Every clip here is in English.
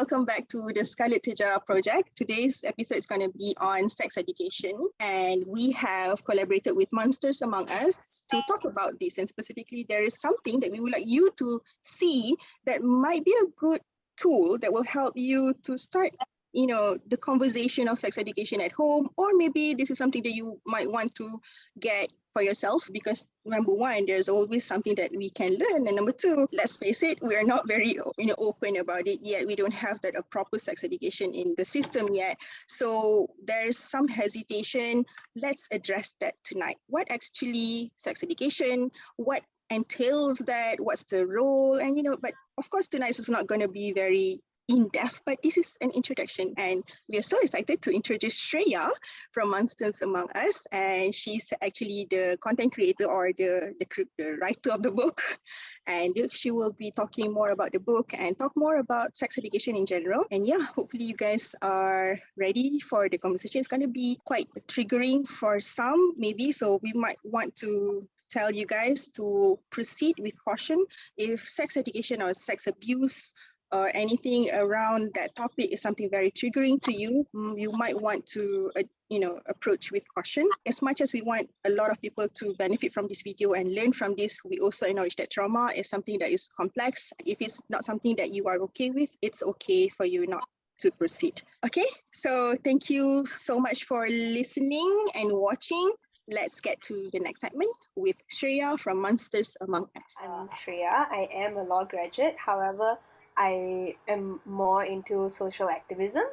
welcome back to the Scarlet Teja project. Today's episode is going to be on sex education, and we have collaborated with Monsters Among Us to talk about this. And specifically, there is something that we would like you to see that might be a good tool that will help you to start the conversation of sex education at home, or maybe this is something that you might want to get for yourself, because number one, there's always something that we can learn, and number two, let's face it, we are not very open about it yet. We don't have that a proper sex education in the system yet, so there's some hesitation. Let's address that tonight. What actually sex education, what entails that, what's the role, and but of course tonight is not going to be very in-depth, but this is an introduction, and we are so excited to introduce Shreya from Monsters Among Us, and she's actually the content creator or the writer of the book, and she will be talking more about the book and talk more about sex education in general. And yeah, hopefully you guys are ready for the conversation. It's going to be quite triggering for some, maybe, so we might want to tell you guys to proceed with caution. If sex education or sex abuse or anything around that topic is something very triggering to you, you might want to approach with caution. As much as we want a lot of people to benefit from this video and learn from this, we also acknowledge that trauma is something that is complex. If it's not something that you are okay with, it's okay for you not to proceed. Okay, so thank you so much for listening and watching. Let's get to the next segment with Shreya from Monsters Among Us. I'm Shreya. I am a law graduate. However, I am more into social activism,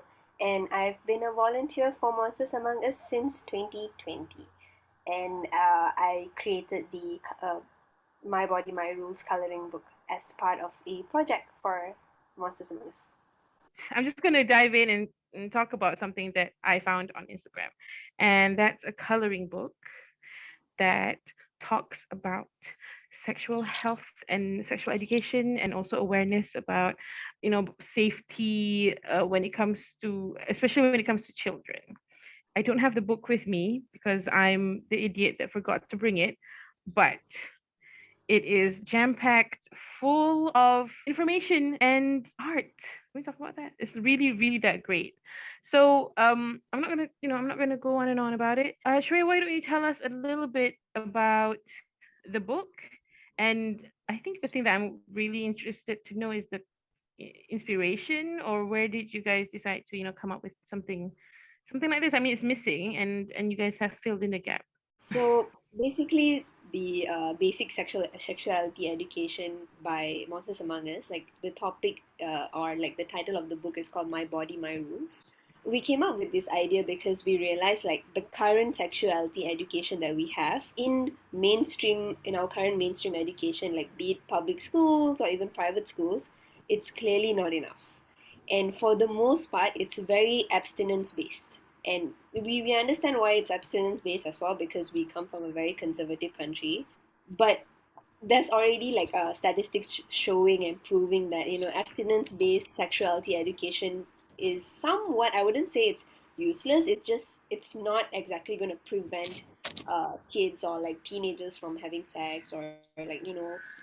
and I've been a volunteer for Monsters Among Us since 2020. And I created the My Body, My Rules coloring book as part of a project for Monsters Among Us. I'm just going to dive in and talk about something that I found on Instagram. And that's a coloring book that talks about sexual health and sexual education, and also awareness about safety when it comes to, especially when it comes to children. I don't have the book with me because I'm the idiot that forgot to bring it, but it is jam-packed full of information and art. Can we talk about that? It's really, really that great. So I'm not gonna go on and on about it. Shreya, why don't you tell us a little bit about the book? And I think the thing that I'm really interested to know is the inspiration, or where did you guys decide to come up with something like this? I mean, it's missing, and you guys have filled in the gap. So basically, the basic sexuality education by Monsters Among Us, like the topic or like the title of the book is called My Body, My Rules. We came up with this idea because we realized like the current sexuality education that we have in our current mainstream education, like be it public schools or even private schools, it's clearly not enough. And for the most part, it's very abstinence based. And we understand why it's abstinence based as well, because we come from a very conservative country. But there's already like statistics showing and proving that abstinence based sexuality education is somewhat, I wouldn't say it's useless, it's not exactly going to prevent kids or like teenagers from having sex, or like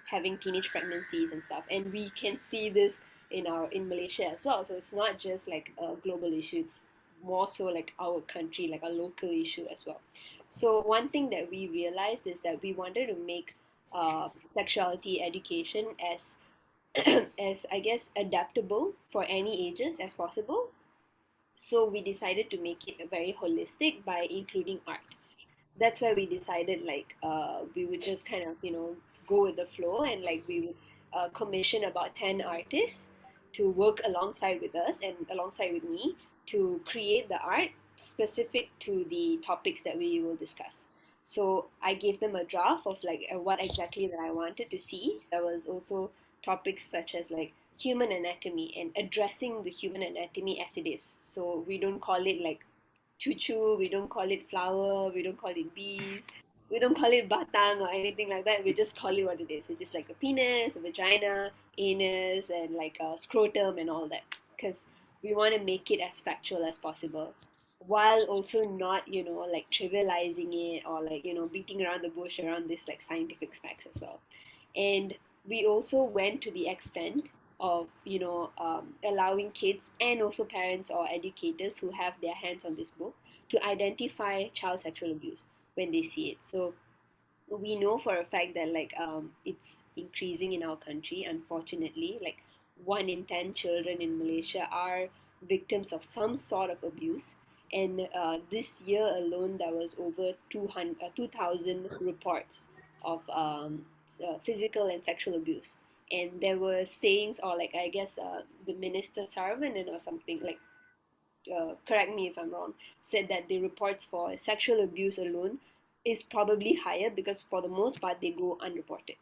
having teenage pregnancies and stuff. And we can see this in Malaysia as well. So it's not just like a global issue, it's more so like our country, like a local issue as well. So one thing that we realized is that we wanted to make sexuality education as as I guess adaptable for any ages as possible. So we decided to make it very holistic by including art. That's why we decided like we would just kind of go with the flow, and like we would commission about 10 artists to work alongside with us and alongside with me to create the art specific to the topics that we will discuss. So I gave them a draft of like what exactly that I wanted to see. There was also topics such as like human anatomy and addressing the human anatomy as it is. So we don't call it like choo-choo, we don't call it flower, we don't call it bees, we don't call it batang or anything like that. We just call it what it is. It's just like a penis, a vagina, anus, and like a scrotum and all that. Because we want to make it as factual as possible, while also not like trivializing it or like beating around the bush around this like scientific facts as well. And we also went to the extent of allowing kids and also parents or educators who have their hands on this book to identify child sexual abuse when they see it. So we know for a fact that it's increasing in our country, unfortunately. Like 1 in 10 children in Malaysia are victims of some sort of abuse, and this year alone there was over 2,000 reports of physical and sexual abuse. And there were sayings, or like I guess the minister Saravanan or something, like correct me if I'm wrong, said that the reports for sexual abuse alone is probably higher because for the most part they go unreported.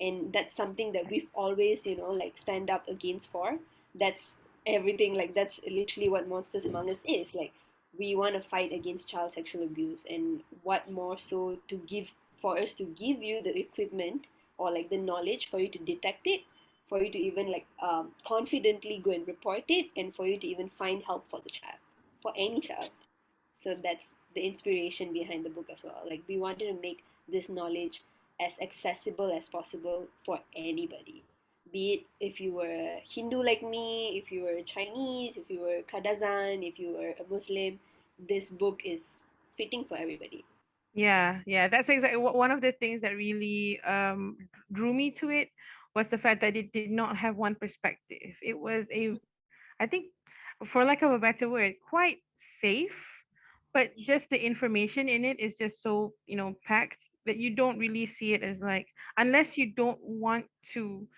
And that's something that we've always, stand up against for. That's everything, like that's literally what Monsters Among Us is. Like we want to fight against child sexual abuse, and what more so to give for us to give you the equipment or like the knowledge for you to detect it, for you to even confidently go and report it, and for you to even find help for the child, for any child. So that's the inspiration behind the book as well. Like we wanted to make this knowledge as accessible as possible for anybody, be it if you were a Hindu like me, if you were Chinese, if you were Kadazan, if you were a Muslim. This book is fitting for everybody. Yeah, that's exactly one of the things that really drew me to it was the fact that it did not have one perspective. It was I think, for lack of a better word, quite safe, but just the information in it is just so, packed that you don't really see it as like, unless you don't want to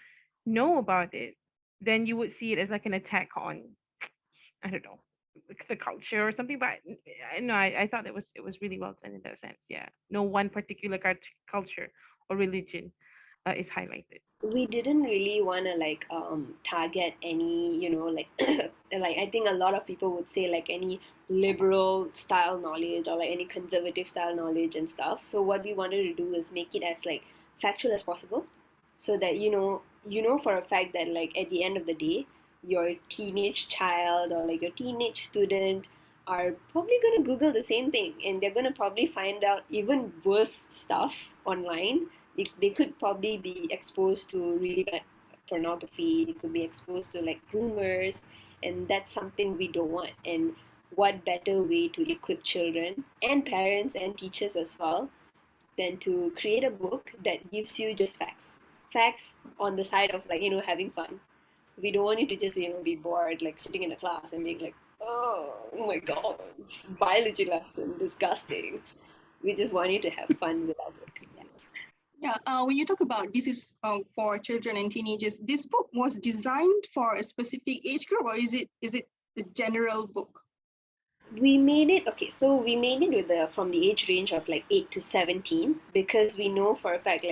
know about it, then you would see it as like an attack on, I don't know, like the culture or something. But no, I thought it was really well done in that sense. Yeah, no one particular culture or religion is highlighted. We didn't really want to target any, like I think a lot of people would say like any liberal style knowledge or like any conservative style knowledge and stuff. So what we wanted to do is make it as like factual as possible, so that for a fact that like at the end of the day your teenage child or like your teenage student are probably going to Google the same thing, and they're going to probably find out even worse stuff online. They could probably be exposed to really bad pornography. They could be exposed to like rumors, and that's something we don't want. And what better way to equip children and parents and teachers as well than to create a book that gives you just facts on the side of having fun. We don't want you to just be bored like sitting in a class and being like, oh my god, it's biology lesson, disgusting. We just want you to have fun with our book. Yeah. Yeah, when you talk about this is for children and teenagers, this book was designed for a specific age group, or is it a general book? We made it okay, so we made it with the from the age range of like 8 to 17, because we know for a fact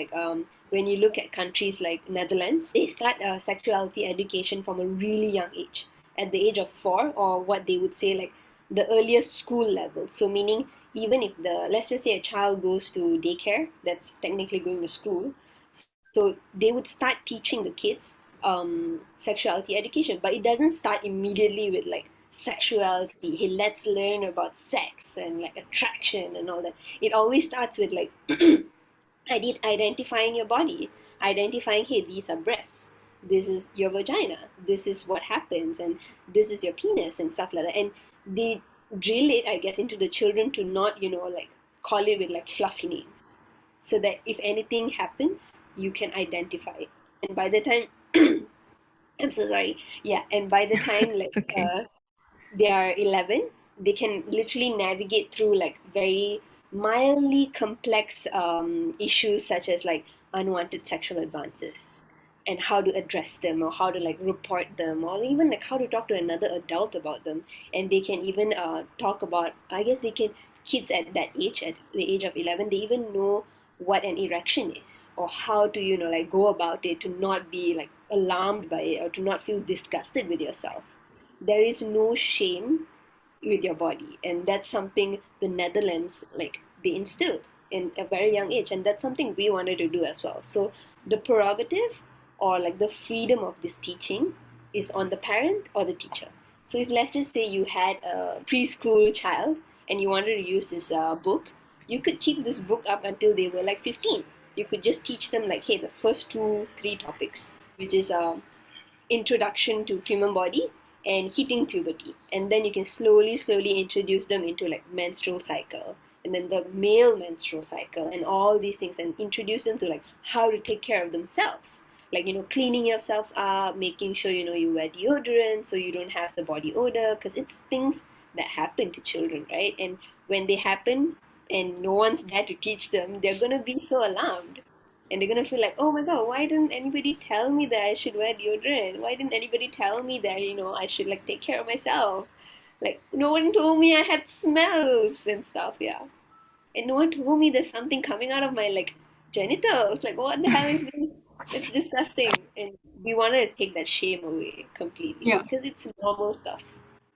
when you look at countries like Netherlands, they start sexuality education from a really young age, at the age of 4, or what they would say like the earliest school level. So meaning, even if the let's just say a child goes to daycare, that's technically going to school. So they would start teaching the kids sexuality education, but it doesn't start immediately with like sexuality. Hey, let's learn about sex and like attraction and all that. It always starts with like identifying your body, identifying, hey, these are breasts, this is your vagina, this is what happens, and this is your penis and stuff like that. And they drill it, I guess, into the children to not, like call it with like fluffy names, so that if anything happens, you can identify it. And by the time, I'm so sorry. Yeah, and by the time It's okay. they are 11, they can literally navigate through like very mildly complex issues, such as like unwanted sexual advances and how to address them, or how to like report them, or even like how to talk to another adult about them. And they can even talk about, I guess they can, kids at that age, at the age of 11, they even know what an erection is, or how to like go about it, to not be like alarmed by it, or to not feel disgusted with yourself. There is no shame with your body, and that's something the Netherlands, like, they instilled in a very young age, and that's something we wanted to do as well. So the prerogative, or like the freedom of this teaching, is on the parent or the teacher. So if, let's just say, you had a preschool child and you wanted to use this book, you could keep this book up until they were like 15. You could just teach them like, hey, the first 2 3 topics, which is introduction to human body and hitting puberty, and then you can slowly introduce them into like menstrual cycle, and then the male menstrual cycle and all these things, and introduce them to like how to take care of themselves, like cleaning yourselves up, making sure you wear deodorant so you don't have the body odor, because it's things that happen to children, right? And when they happen and no one's there to teach them, they're gonna be so alarmed, and they're gonna feel like, oh my god, why didn't anybody tell me that I should wear deodorant? Why didn't anybody tell me that I should like take care of myself? Like no one told me I had smells and stuff, yeah. And no one told me there's something coming out of my like genitals. Like what the hell is this? It's disgusting, and we want to take that shame away completely Yeah. because it's normal stuff.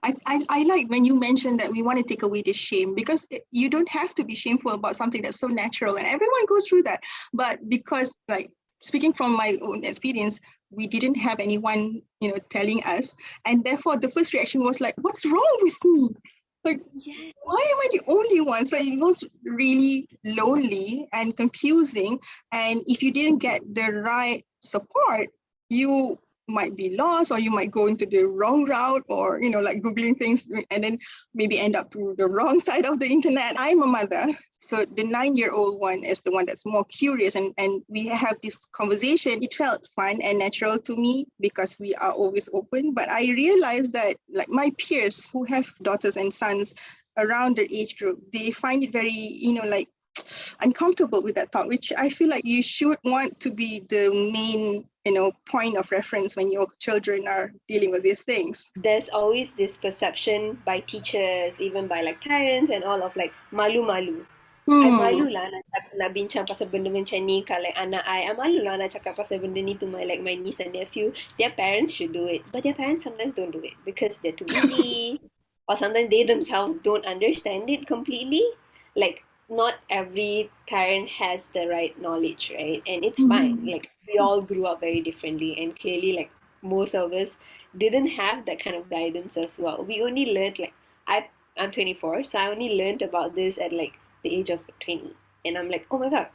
I like when you mentioned that we want to take away the shame, because you don't have to be shameful about something that's so natural, and everyone goes through that. But because, like, speaking from my own experience, we didn't have anyone, telling us, and therefore the first reaction was like, "What's wrong with me? Like, Yeah. why am I the only one?" So it was really lonely and confusing. And if you didn't get the right support, you might be lost, or you might go into the wrong route, or like googling things and then maybe end up to the wrong side of the internet. I'm a mother, so the 9-year-old one is the one that's more curious, and we have this conversation. It felt fun and natural to me because we are always open. But I realized that, like, my peers who have daughters and sons around their age group, they find it very like uncomfortable with that thought, which I feel like you should want to be the main point of reference when your children are dealing with these things. There's always this perception by teachers, even by like parents and all, of like malu-malu. I malu lah nak bincang pasal benda macam ni kalau like anak I malu lah nak cakap pasal benda ni to my niece and nephew. Their parents should do it, but their parents sometimes don't do it because they're too busy, or sometimes they themselves don't understand it completely. Like not every parent has the right knowledge, right? And it's fine. Like we all grew up very differently, and clearly like most of us didn't have that kind of guidance as well. We only learned like I'm 24, so I only learned about this at like the age of 20. And I'm like, oh my god,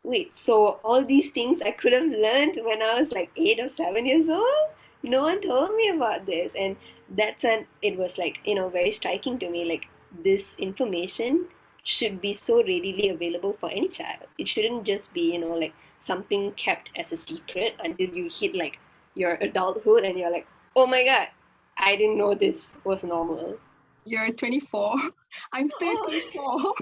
wait, so all these things I could have learned when I was like 8 or 7 years old? No one told me about this. And that's when it was like, very striking to me. Like, this information should be so readily available for any child. It shouldn't just be, like something kept as a secret until you hit like your adulthood and you're like, oh my god, I didn't know this was normal. You're 24. I'm 34.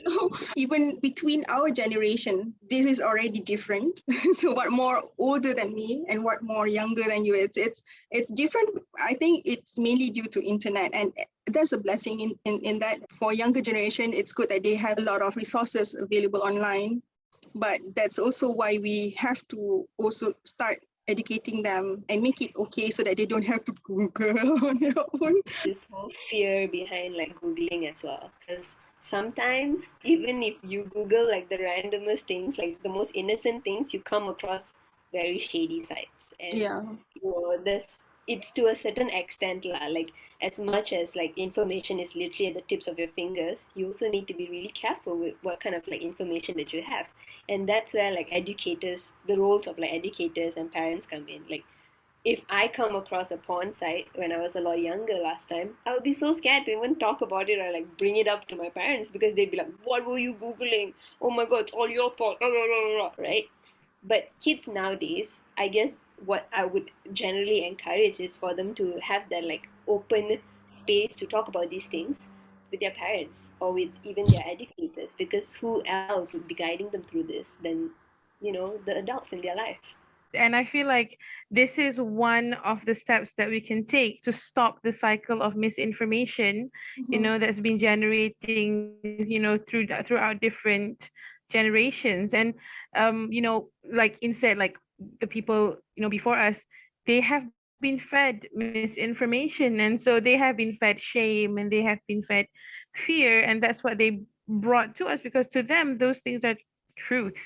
So even between our generation, this is already different. So what more older than me and what more younger than you, it's different. I think it's mainly due to internet, and there's a blessing in that. For younger generation, it's good that they have a lot of resources available online. But that's also why we have to also start educating them and make it okay so that they don't have to Google on their own. This whole fear behind like Googling as well. Because sometimes, even if you Google like the randomest things, like the most innocent things, you come across very shady sites. And Yeah. it's to a certain extent lah. Like as much as like information is literally at the tips of your fingers, you also need to be really careful with what kind of like information that you have. And that's where like educators, the roles of like educators and parents come in. Like if I come across a porn site when I was a lot younger last time, I would be so scared to even talk about it or like bring it up to my parents, because they'd be like, what were you Googling? Oh my god, it's all your fault, right? But kids nowadays, I guess what I would generally encourage is for them to have that like open space to talk about these things with their parents or with even their educators, because who else would be guiding them through this than the adults in their life. And I feel like this is one of the steps that we can take to stop the cycle of misinformation, that's been generating, throughout different generations. And, like instead, like the people, before us, they have been fed misinformation. And so they have been fed shame, and they have been fed fear. And that's what they brought to us, because to them, those things are truths.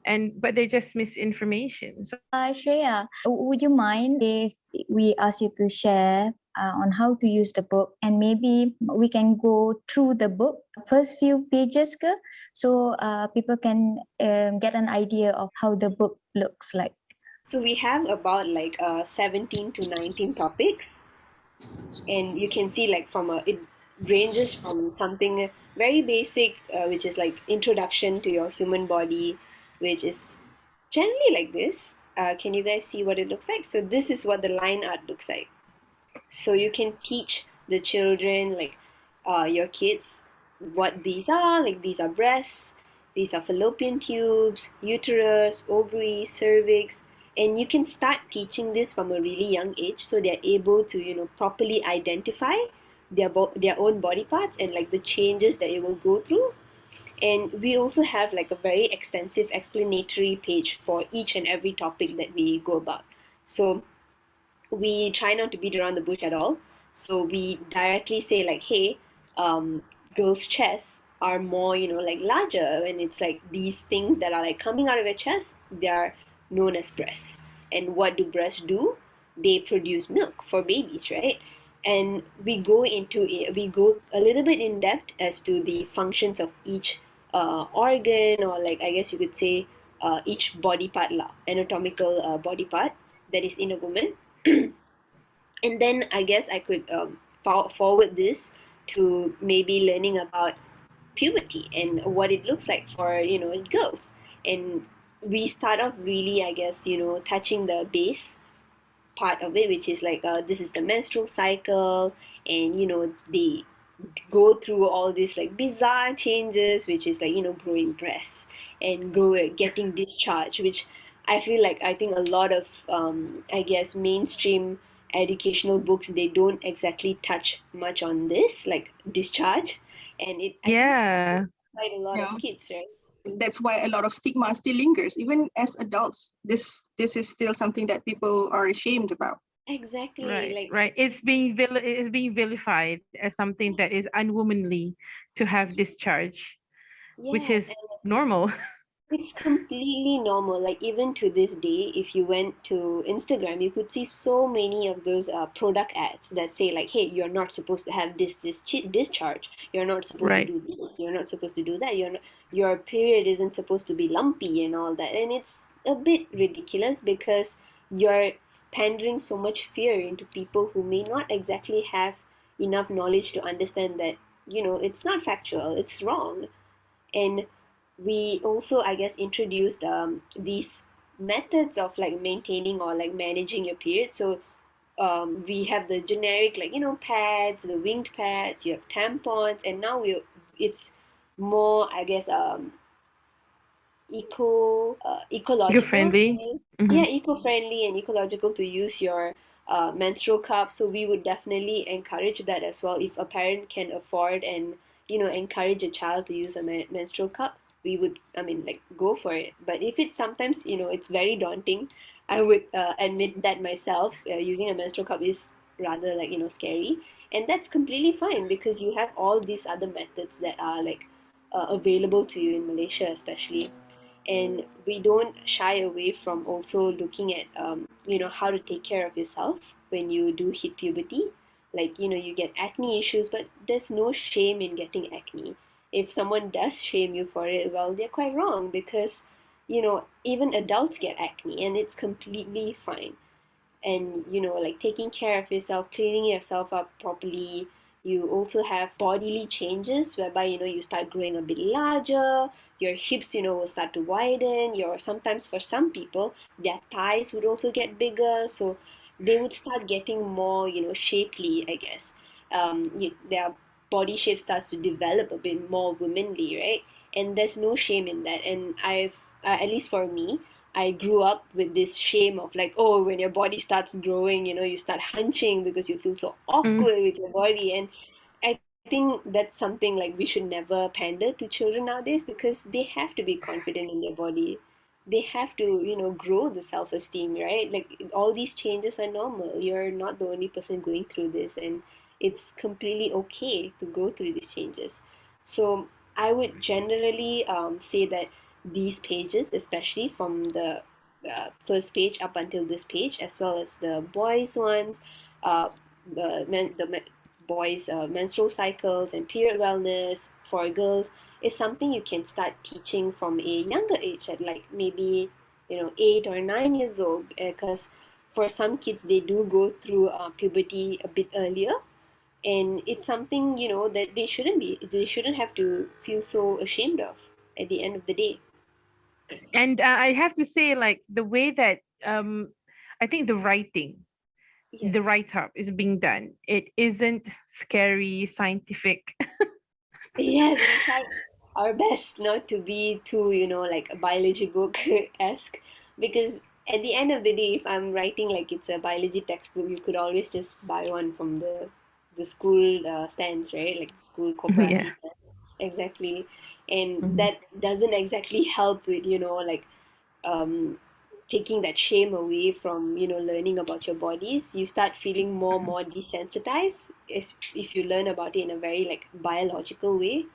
But they're just misinformation. So, Shreya, would you mind if we ask you to share on how to use the book, and maybe we can go through the book first few pages so people can get an idea of how the book looks like. So we have about like 17 to 19 topics, and you can see like it ranges from something very basic, which is like introduction to your human body, which is generally like this. Can you guys see what it looks like? So this is what the line art looks like. So you can teach the children, like your kids, what these are. Like these are breasts, these are fallopian tubes, uterus, ovaries, cervix, and you can start teaching this from a really young age, so they're able to properly identify their own body parts and like the changes that it will go through. And we also have like a very extensive explanatory page for each and every topic that we go about. So we try not to beat around the bush at all. So we directly say like, hey, girls' chests are more, like larger, and it's like these things that are like coming out of your chest, they are known as breasts. And what do breasts do? They produce milk for babies, right? And we go a little bit in depth as to the functions of each organ, or like I guess you could say each body part, anatomical body part that is in a woman. And then I guess I could forward this to maybe learning about puberty and what it looks like for girls. And we start off really, I guess, touching the base part of it, which is like this is the menstrual cycle, and they go through all these like bizarre changes, which is like growing breasts and getting discharge, which I think a lot of I guess mainstream educational books, they don't exactly touch much on this, like discharge, and it I think Yeah. scares quite a lot Yeah. of kids, right? That's why a lot of stigma still lingers. Even as adults, this is still something that people are ashamed about. Exactly, Right, like right. It's being vilified as something that is unwomanly to have discharge, which yes. is normal. It's completely normal. Like even to this day, if you went to Instagram, you could see so many of those product ads that say like, "Hey, you're not supposed to have discharge. You're not supposed to Right. do this. You're not supposed to do that. Your period isn't supposed to be lumpy and all that." And it's a bit ridiculous because you're pandering so much fear into people who may not exactly have enough knowledge to understand that it's not factual. It's wrong. And we also, I guess, introduced these methods of like maintaining or like managing your period. So we have the generic, like pads, the winged pads, you have tampons, and now it's more, I guess, Eco ecological to friendly. use. Hmm. Yeah, eco-friendly and ecological to use your menstrual cup. So we would definitely encourage that as well. If a parent can afford and encourage a child to use a menstrual cup, we would, I mean, like, go for it. But if it's sometimes it's very daunting, I would admit that myself, using a menstrual cup is rather like scary. And that's completely fine because you have all these other methods that are like available to you in Malaysia, especially. And we don't shy away from also looking at how to take care of yourself when you do hit puberty. Like you get acne issues, but there's no shame in getting acne. If someone does shame you for it, well, they're quite wrong, because even adults get acne and it's completely fine. And like taking care of yourself, cleaning yourself up properly. You also have bodily changes whereby you start growing a bit larger. Your hips will start to widen. Your Sometimes for some people, their thighs would also get bigger, so they would start getting more shapely, I guess. Their body shape starts to develop a bit more womanly, right? And there's no shame in that. And at least for me, I grew up with this shame of like, oh, when your body starts growing, you start hunching because you feel so Mm. awkward with your body. And I think that's something like we should never pander to children nowadays, because they have to be confident in their body. They have to, grow the self esteem, right? Like all these changes are normal. You're not the only person going through this, and it's completely okay to go through these changes. So I would generally say that these pages, especially from the first page up until this page, as well as the boys' ones, uh, the boys' menstrual cycles and period wellness for girls, is something you can start teaching from a younger age, at like maybe 8 or 9 years old, because for some kids they do go through puberty a bit earlier, and it's something that they shouldn't have to feel so ashamed of at the end of the day. And I have to say, like, the way that I think the Yes. write up is being done, it isn't scary scientific. Yes, we try our best not to be too, like a biology book esque, because at the end of the day, if I'm writing like it's a biology textbook, you could always just buy one from the school stands, right? Like the school Yeah. koperasi stands. Exactly. And Mhm. that doesn't exactly help with, like um, taking that shame away from learning about your bodies. You start feeling more desensitized if you learn about it in a very like biological way,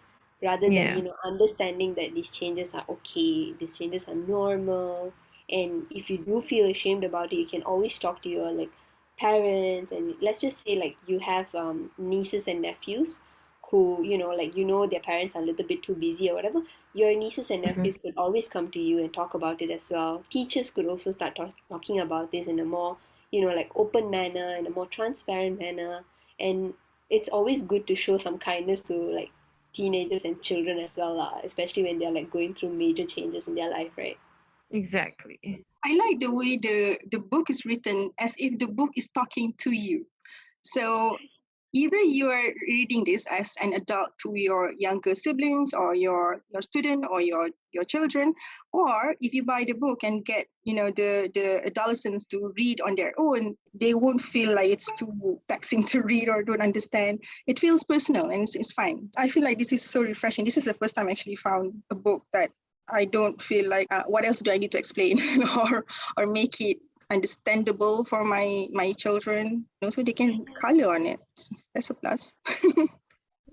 rather than Yeah, understanding that these changes are okay, these changes are normal. And if you do feel ashamed about it, you can always talk to your like parents. And let's just say like you have nieces and nephews who like their parents are a little bit too busy or whatever. Your nieces and mhm, nephews could always come to you and talk about it as well. Teachers could also start talking about this in a more, like open manner, in a more transparent manner. And it's always good to show some kindness to like teenagers and children as well, especially when they're like going through major changes in their life, right? exactly. I like the way the book is written as if the book is talking to you. So either you are reading this as an adult to your younger siblings or your student or your children, or if you buy the book and get the adolescents to read on their own, they won't feel like it's too taxing to read or don't understand. It feels personal and it's fine. I feel like this is so refreshing. This is the first time I actually found a book that I don't feel like what else do I need to explain or make it understandable for my children, so they can color on it. That's a plus.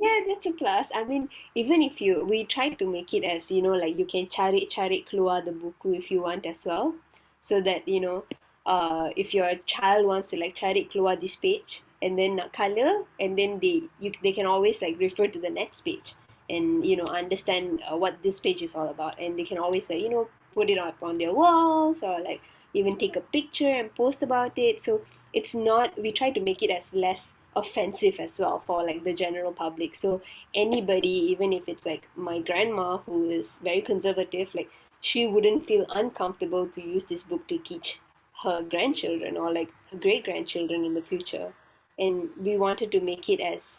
Yeah, that's a plus. I mean, even if we try to make it as, like you can cari keluar the buku if you want as well. So that, if your child wants to like cari keluar this page and then nak color, and then they can always like refer to the next page and, understand what this page is all about. And they can always like, put it up on their walls or like even take a picture and post about it. So it's not, we try to make it as less offensive as well for like the general public. So anybody, even if it's like my grandma who is very conservative, like she wouldn't feel uncomfortable to use this book to teach her grandchildren or like her great grandchildren in the future. And we wanted to make it as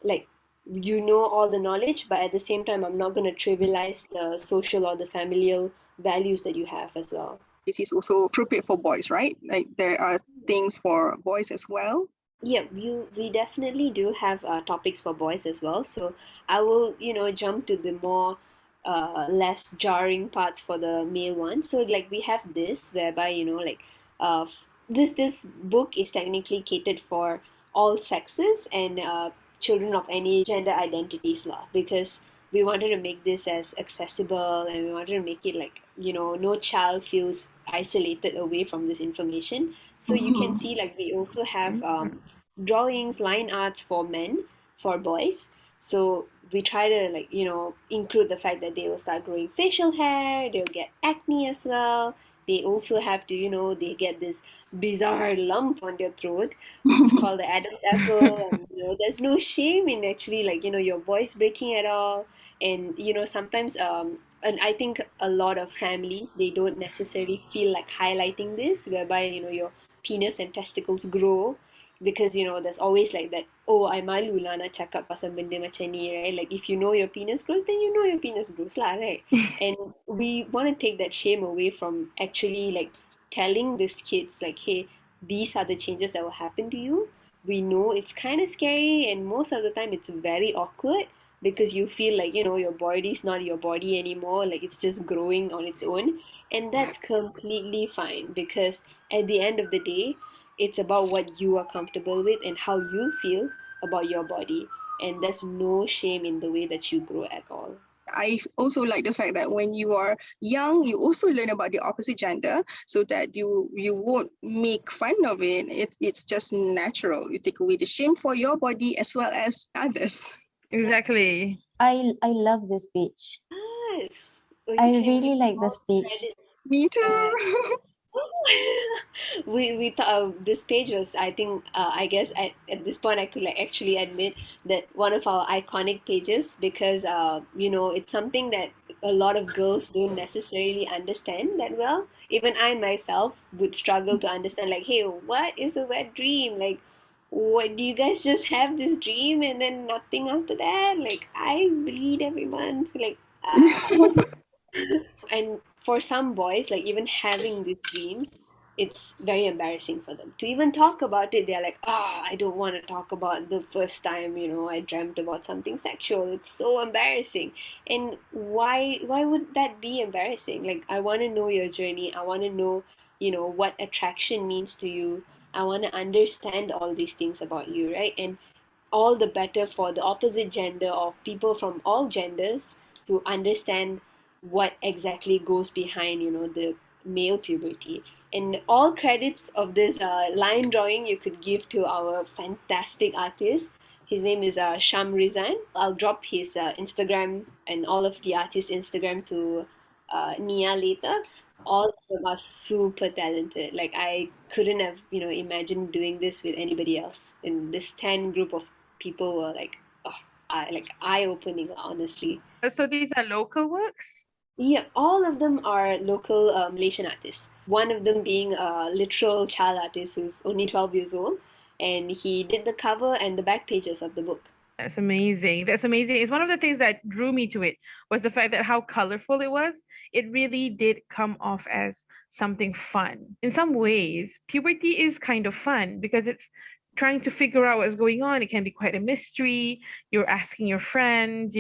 like all the knowledge, but at the same time I'm not going to trivialize the social or the familial values that you have as well. This is also appropriate for boys, right? Like there are things for boys as well. Yeah, we definitely do have topics for boys as well. So I will, jump to the more less jarring parts for the male ones. So like we have this whereby, like this book is technically catered for all sexes and children of any gender identities lah, because we wanted to make this as accessible and we wanted to make it like, no child feels isolated away from this information. So you can see like we also have drawings, line arts for men, for boys. So we try to like include the fact that they will start growing facial hair, they'll get acne as well. They also have to they get this bizarre lump on their throat, which is called the Adam's apple. And there's no shame in actually like your voice breaking at all. And sometimes and I think a lot of families, they don't necessarily feel like highlighting this, whereby your penis and testicles grow, because there's always like that, oh, I malu lah nak cakap pasal benda macam ni, right? Like if you know your penis grows, then you know your penis grows lah, right? And we want to take that shame away from actually like telling these kids like, hey, these are the changes that will happen to you. We know it's kind of scary, and most of the time it's very awkward, because you feel like your body's not your body anymore, like it's just growing on its own. And that's completely fine, because at the end of the day, it's about what you are comfortable with and how you feel about your body. And there's no shame in the way that you grow at all. I also like the fact that when you are young, you also learn about the opposite gender, so that you won't make fun of it. It's just natural. You take away the shame for your body as well as others. Exactly. I love this page. Ah, Oh, I you can really read like the all speech. credits. Me Uh, too. we thought this page was, I think, I guess at this point I could like actually admit that one of our iconic pages, because it's something that a lot of girls don't necessarily understand that well. Even I myself would struggle to understand, like, hey, what is a wet dream? Like, what do you guys just have this dream and then nothing after that? Like, I bleed every month. Like, and for some boys, like even having this dream, it's very embarrassing for them to even talk about it. They're like, I don't want to talk about the first time, I dreamt about something sexual. It's so embarrassing. And why would that be embarrassing? Like, I want to know your journey. I want to know, what attraction means to you. I want to understand all these things about you, right? And all the better for the opposite gender or people from all genders to understand what exactly goes behind, the male puberty. And all credits of this line drawing you could give to our fantastic artist. His name is Sham Rizan. I'll drop his Instagram and all of the artists' Instagram to Nia later. All of them are super talented. Like, I couldn't have, imagined doing this with anybody else. In this 10 group of people were like, oh, like eye-opening, honestly. So these are local works? Yeah, all of them are local Malaysian artists. One of them being a literal child artist who's only 12 years old, and he did the cover and the back pages of the book. That's amazing. That's amazing. It's one of the things that drew me to it was the fact that how colorful it was. It really did come off as something fun. In some ways, puberty is kind of fun because it's trying to figure out what's going on. It can be quite a mystery. You're asking your friends.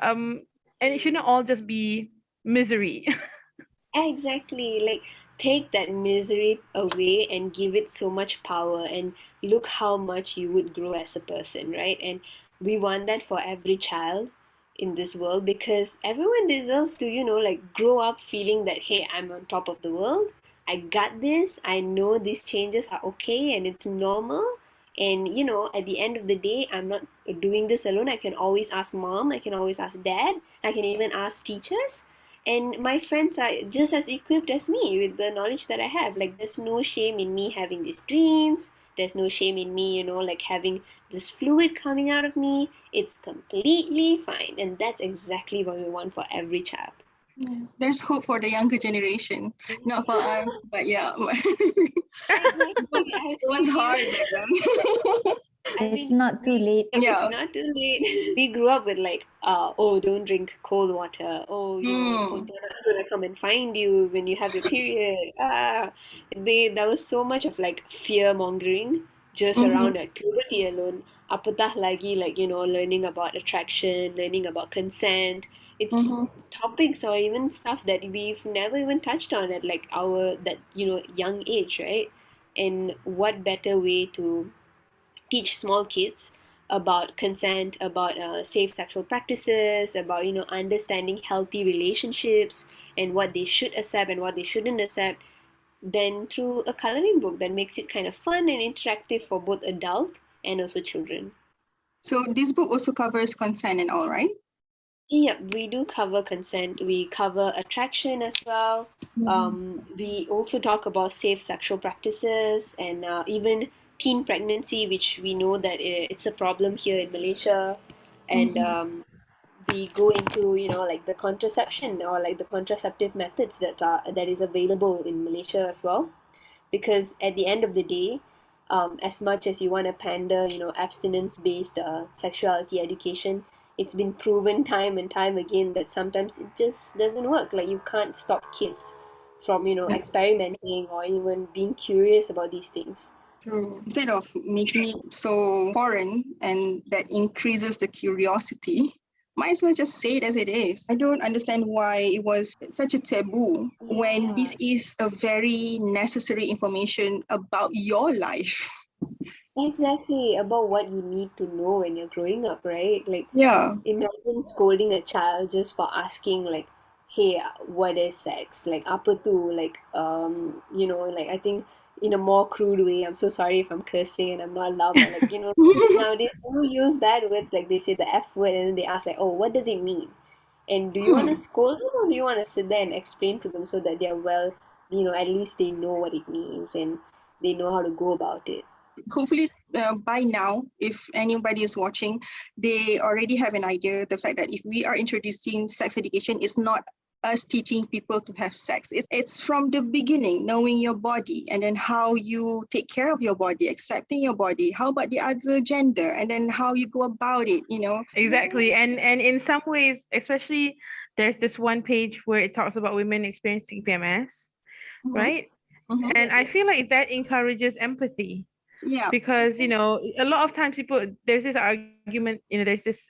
Um, and it shouldn't all just be misery. Exactly. Like, take that misery away and give it so much power, and look how much you would grow as a person, right? And we want that for every child in this world, because everyone deserves to, like, grow up feeling that, hey, I'm on top of the world. I got this. I know these changes are okay and it's normal. And, at the end of the day, I'm not doing this alone. I can always ask mom. I can always ask dad. I can even ask teachers, and my friends are just as equipped as me with the knowledge that I have. Like, there's no shame in me having these dreams. There's no shame in me, like having this fluid coming out of me. It's completely fine. And that's exactly what we want for every child. Yeah. There's hope for the younger generation, not for us, but yeah. Exactly. It was hard back then. I It's mean, not too late. it's Yeah. not too late. We grew up with like, oh, don't drink cold water. Oh, Mm. Pontianak's gonna come and find you when you have your period. There was so much of like fear mongering just Mm-hmm. around at puberty alone. Apatah lagi, like, learning about attraction, learning about consent. It's Mm-hmm. topics or even stuff that we've never even touched on at like our that young age, right? And what better way to teach small kids about consent, about safe sexual practices, about understanding healthy relationships and what they should accept and what they shouldn't accept, than through a coloring book that makes it kind of fun and interactive for both adult and also children. So this book also covers consent and all, right? Yeah, we do cover consent. We cover attraction as well. Mm-hmm. We also talk about safe sexual practices and even teen pregnancy, which we know that it's a problem here in Malaysia. And Mm-hmm. we go into like the contraception or like the contraceptive methods that is available in Malaysia as well, because at the end of the day, as much as you want to pander, abstinence-based sexuality education, it's been proven time and time again that sometimes it just doesn't work. Like, you can't stop kids from, experimenting or even being curious about these things. True. Instead of making it so foreign and that increases the curiosity, might as well just say it as it is. I don't understand why it was such a taboo when Yeah, this is a very necessary information about your life. exactly. About what you need to know when you're growing up, right? Like, Yeah. imagine scolding a child just for asking, like, hey, what is sex? Like, apa tu? Like, like, I think in a more crude way, I'm so sorry if I'm cursing and I'm not allowed, but like, kids nowadays do use bad words, like they say the F word and then they ask, like, oh, what does it mean? And do you want to scold them, or do you want to sit there and explain to them so that they're well, at least they know what it means and they know how to go about it? Hopefully, by now, if anybody is watching, they already have an idea. The fact that if we are introducing sex education, it's not us teaching people to have sex. It's from the beginning, knowing your body, and then how you take care of your body, accepting your body. How about the other gender, and then how you go about it. Exactly. And in some ways, especially there's this one page where it talks about women experiencing PMS, Mhm. right? Mhm. And I feel like that encourages empathy Yeah. because, a lot of times there's this argument, there's this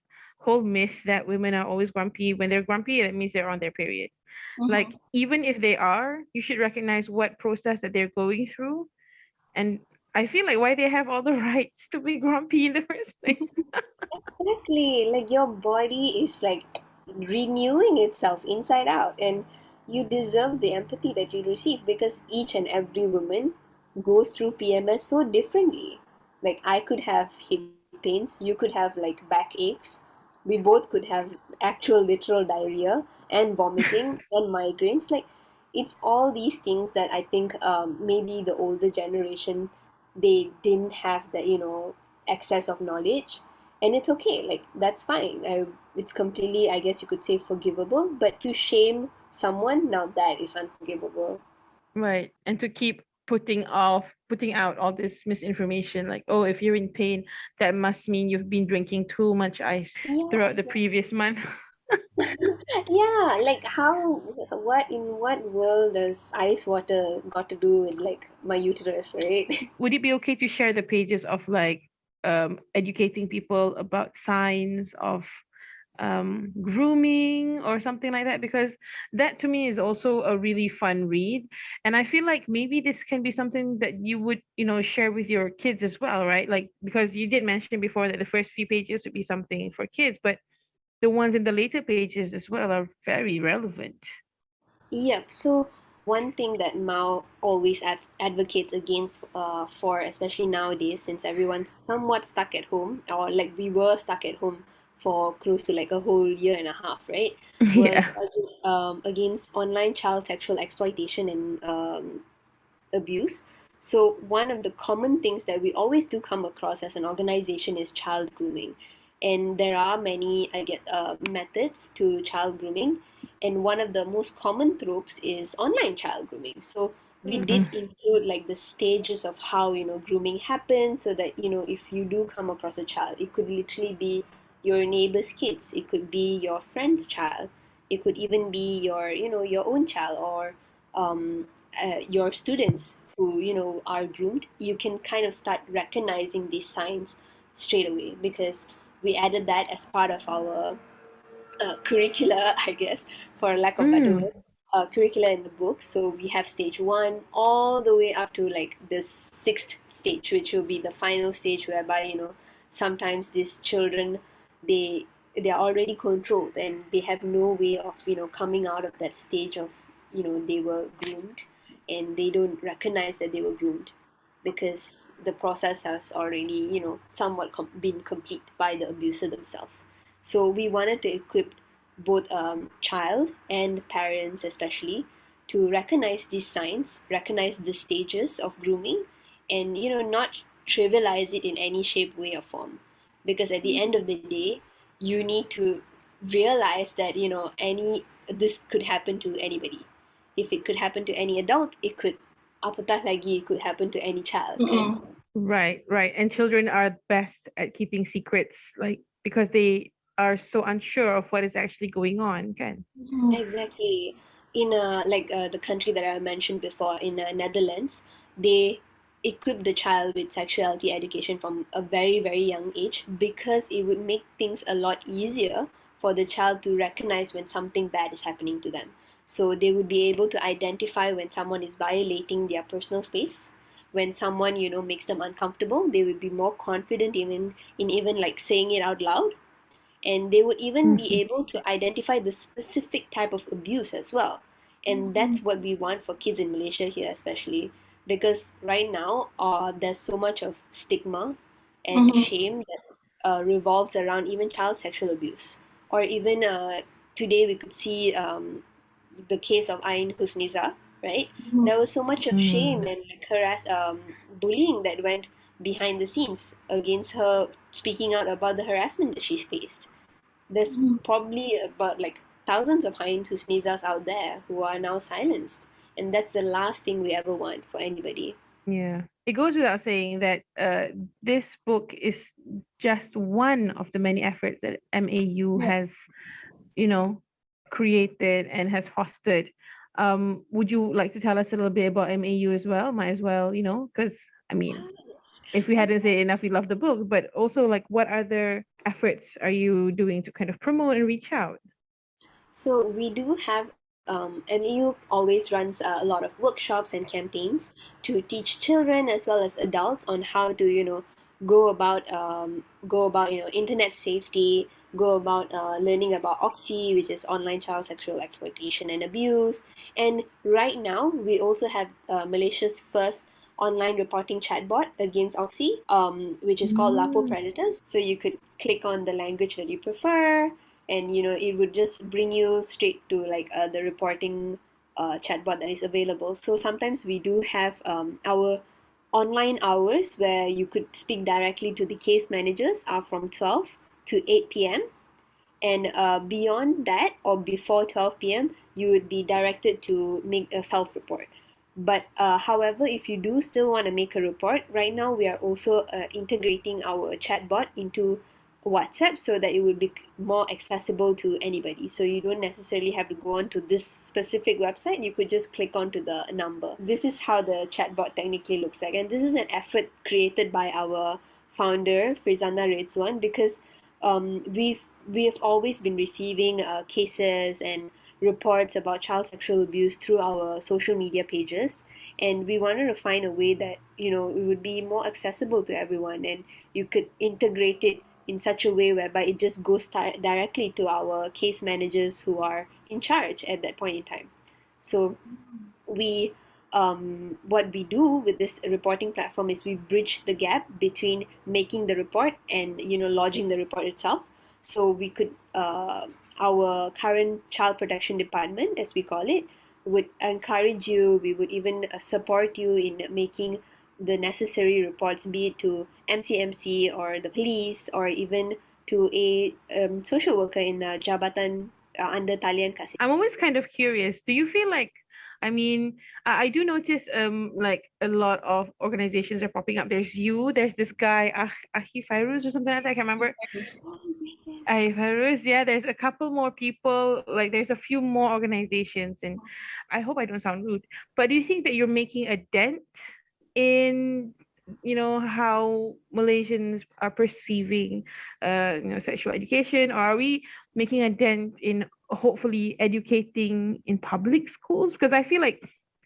whole myth that women are always grumpy. When they're grumpy, that means they're on their period. Like, Mhm. even if they are, you should recognize what process that they're going through. And I feel like why they have all the rights to be grumpy in the first place. Exactly. Like your body is like renewing itself inside out, and you deserve the empathy that you receive because each and every woman goes through PMS so differently. Like I could have hip pains, you could have like backaches, we both could have actual literal diarrhea and vomiting and migraines. Like it's all these things that I think maybe the older generation they didn't have the excess of knowledge, and it's okay, like that's fine. It's completely, I guess you could say, forgivable, but to shame someone, now that is unforgivable. Right. And to keep putting out all this misinformation like, oh, if you're in pain, that must mean you've been drinking too much ice Yeah, throughout the exactly. previous month. Yeah, like what world does ice water got to do with like my uterus, right? Would it be okay to share the pages of like educating people about signs of grooming or something like that? Because that to me is also a really fun read, and I feel like maybe this can be something that you would share with your kids as well, right? Like, because you did mention before that the first few pages would be something for kids, but the ones in the later pages as well are very relevant. Yep. So one thing that Mao always advocates against, for especially nowadays, since everyone's somewhat stuck at home, or like we were stuck at home for close to like a whole year and a half, right? Was Yeah. against online child sexual exploitation and abuse. So one of the common things that we always do come across as an organization is child grooming, and there are many, I get methods to child grooming, and one of the most common tropes is online child grooming. So we Mm. did include like the stages of how grooming happens, so that if you do come across a child, it could literally be your neighbor's kids, it could be your friend's child, it could even be your own child, or your students who are groomed. You can kind of start recognizing these signs straight away, because we added that as part of our curricula, I guess, for lack of better Mm. word, curricula in the book. So we have stage one all the way up to like the sixth stage, which will be the final stage, whereby sometimes these children, they they are already controlled and they have no way of coming out of that stage of they were groomed, and they don't recognize that they were groomed because the process has already somewhat been complete by the abuser themselves. So we wanted to equip both child and parents, especially, to recognize these signs, recognize the stages of grooming, and not trivialize it in any shape, way, or form. Because at the end of the day, you need to realize that any this could happen to anybody. If it could happen to any adult, it could apatah lagi, it could happen to any child, kan? Mm-mm. Right, right. And children are best at keeping secrets, like, because they are so unsure of what is actually going on, kan? Mhm. Exactly. In like the country that I mentioned before, in Netherlands, they equip the child with sexuality education from a very, very young age, because it would make things a lot easier for the child to recognize when something bad is happening to them. So they would be able to identify when someone is violating their personal space, when someone makes them uncomfortable. They would be more confident even like saying it out loud, and they would even be Mhm. able to identify the specific type of abuse as well. And that's what we want for kids in Malaysia here, especially because right now there's so much of stigma and Mhm. shame that revolves around even child sexual abuse, or even today we could see the case of Ain Husniza, right? Mhm. There was so much of shame and bullying that went behind the scenes against her speaking out about the harassment that she's faced. There's Mhm. probably about like thousands of Ain Husnizas out there who are now silenced, and that's the last thing we ever want for anybody. Yeah. It goes without saying that this book is just one of the many efforts that MAU Yeah. has, created and has fostered. Would you like to tell us a little bit about MAU as well? Might as well, because I mean, Yes. if we hadn't said enough, we love the book, but also like what other efforts are you doing to kind of promote and reach out? So we do have MAU always runs a lot of workshops and campaigns to teach children as well as adults on how to go about internet safety, go about learning about Oxy, which is online child sexual exploitation and abuse. And right now we also have Malaysia's first online reporting chatbot against Oxy, which is called Lapo Mm. Predators. So you could click on the language that you prefer, and it would just bring you straight to like the reporting chatbot that is available. So sometimes we do have our online hours where you could speak directly to the case managers are from 12 to 8 p.m. And beyond that or before 12 p.m., you would be directed to make a self report. But however, if you do still want to make a report, right now we are also integrating our chatbot into WhatsApp so that it would be more accessible to anybody. So you don't necessarily have to go on to this specific website. You could just click onto the number. This is how the chatbot technically looks like. And this is an effort created by our founder, Frizana Redzwan, because we have always been receiving cases and reports about child sexual abuse through our social media pages, and we wanted to find a way that it would be more accessible to everyone, and you could integrate it in such a way whereby it just goes directly to our case managers who are in charge at that point in time. So we what we do with this reporting platform is we bridge the gap between making the report and lodging the report itself. So we could our current child protection department, as we call it, would encourage you. We would even support you in making the necessary reports, be it to MCMC or the police or even to a social worker in the jabatan under talian kasih. I'm always kind of curious. Do you feel like, I mean, I do notice like a lot of organizations are popping up. There's you, there's this guy, Ahi Fairuz or something like that. I can't remember. Yes. Ahi Fairuz, yeah, there's a couple more people, like there's a few more organizations, and I hope I don't sound rude, but do you think that you're making a dent in how Malaysians are perceiving sexual education, or are we making a dent in hopefully educating in public schools? Because I feel like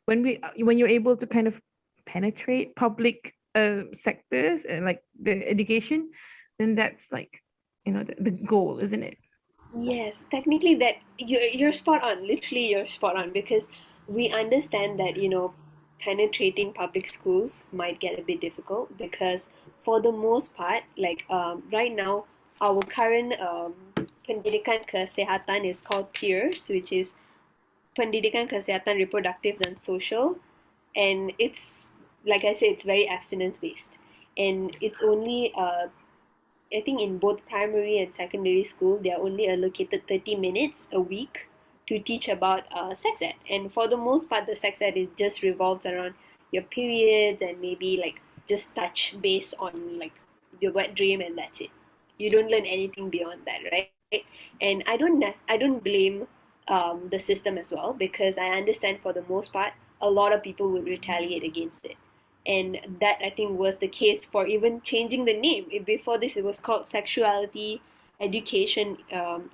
when you're able to kind of penetrate public sectors and like the education, then that's like the goal, isn't it? Yes, technically that you're spot on. Literally, you're spot on because we understand that penetrating public schools might get a bit difficult because for the most part, like right now, our current pendidikan kesehatan is called PEERS, which is Pendidikan Kesehatan Reproductive dan Social, and it's like I said, it's very abstinence based, and it's only I think in both primary and secondary school, they are only allocated 30 minutes a week to teach about sex ed. And for the most part, the sex ed it just revolves around your periods and maybe like just touch base on like your wet dream, and that's it. You don't learn anything beyond that, right? And I don't blame the system as well because I understand for the most part, a lot of people would retaliate against it, and that I think was the case for even changing the name. Before this, it was called Sexuality Education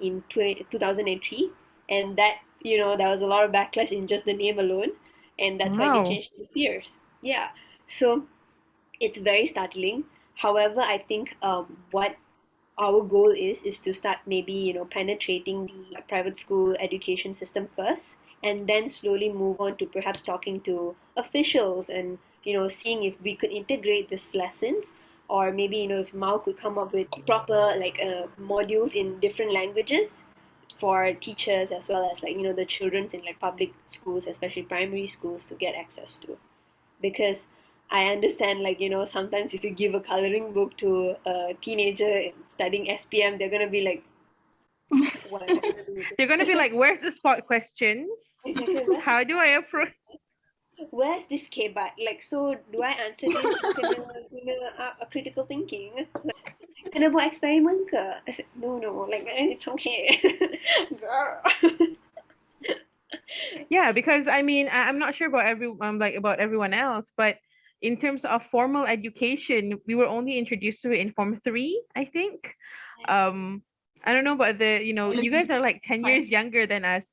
in 2003, and that there was a lot of backlash in just the name alone, and that's why they Wow. changed it to Fierce. Yeah, so it's very startling. However, I think what our goal is to start maybe penetrating the private school education system first, and then slowly move on to perhaps talking to officials and seeing if we could integrate these lessons, or maybe if Mao could come up with proper like modules in different languages for teachers as well as the children's in public schools, especially primary schools, to get access to. Because I understand sometimes if you give a coloring book to a teenager studying SPM, they're gonna be like, what am I gonna do with this? You're gonna be like, where's the spot questions? Exactly. How do I approach? Where's this K-bar? So do I answer this a critical thinking? Kena buat eksperimen ke? I said, no, it's okay. Girl. Yeah, because I mean, I'm not sure about about everyone else, but in terms of formal education, we were only introduced to it in Form 3, I think. I don't know about you guys are like 10 years Science. younger than us.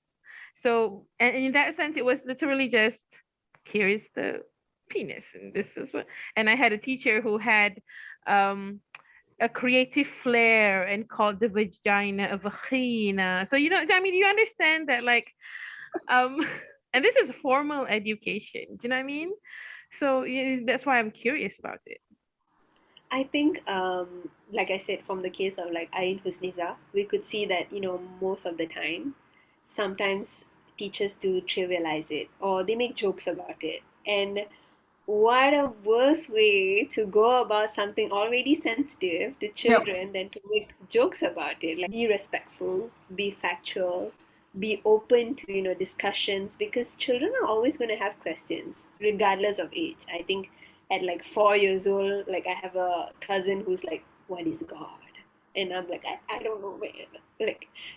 So, and in that sense, it was literally just, here is the penis, and this is what. And I had a teacher who had a creative flair and called the vagina a vagina. So, I mean, you understand that, like, and this is formal education. Do you know what I mean? So that's why I'm curious about it. I think, like I said, from the case of Ain Husniza, we could see that, most of the time, sometimes teachers do trivialize it or they make jokes about it. And what a worse way to go about something already sensitive to children than to make jokes about it. Be respectful, be factual, be open to, discussions, because children are always going to have questions, regardless of age. I think at 4 years old, I have a cousin who's like, what is God? And I'm like, I don't know, man.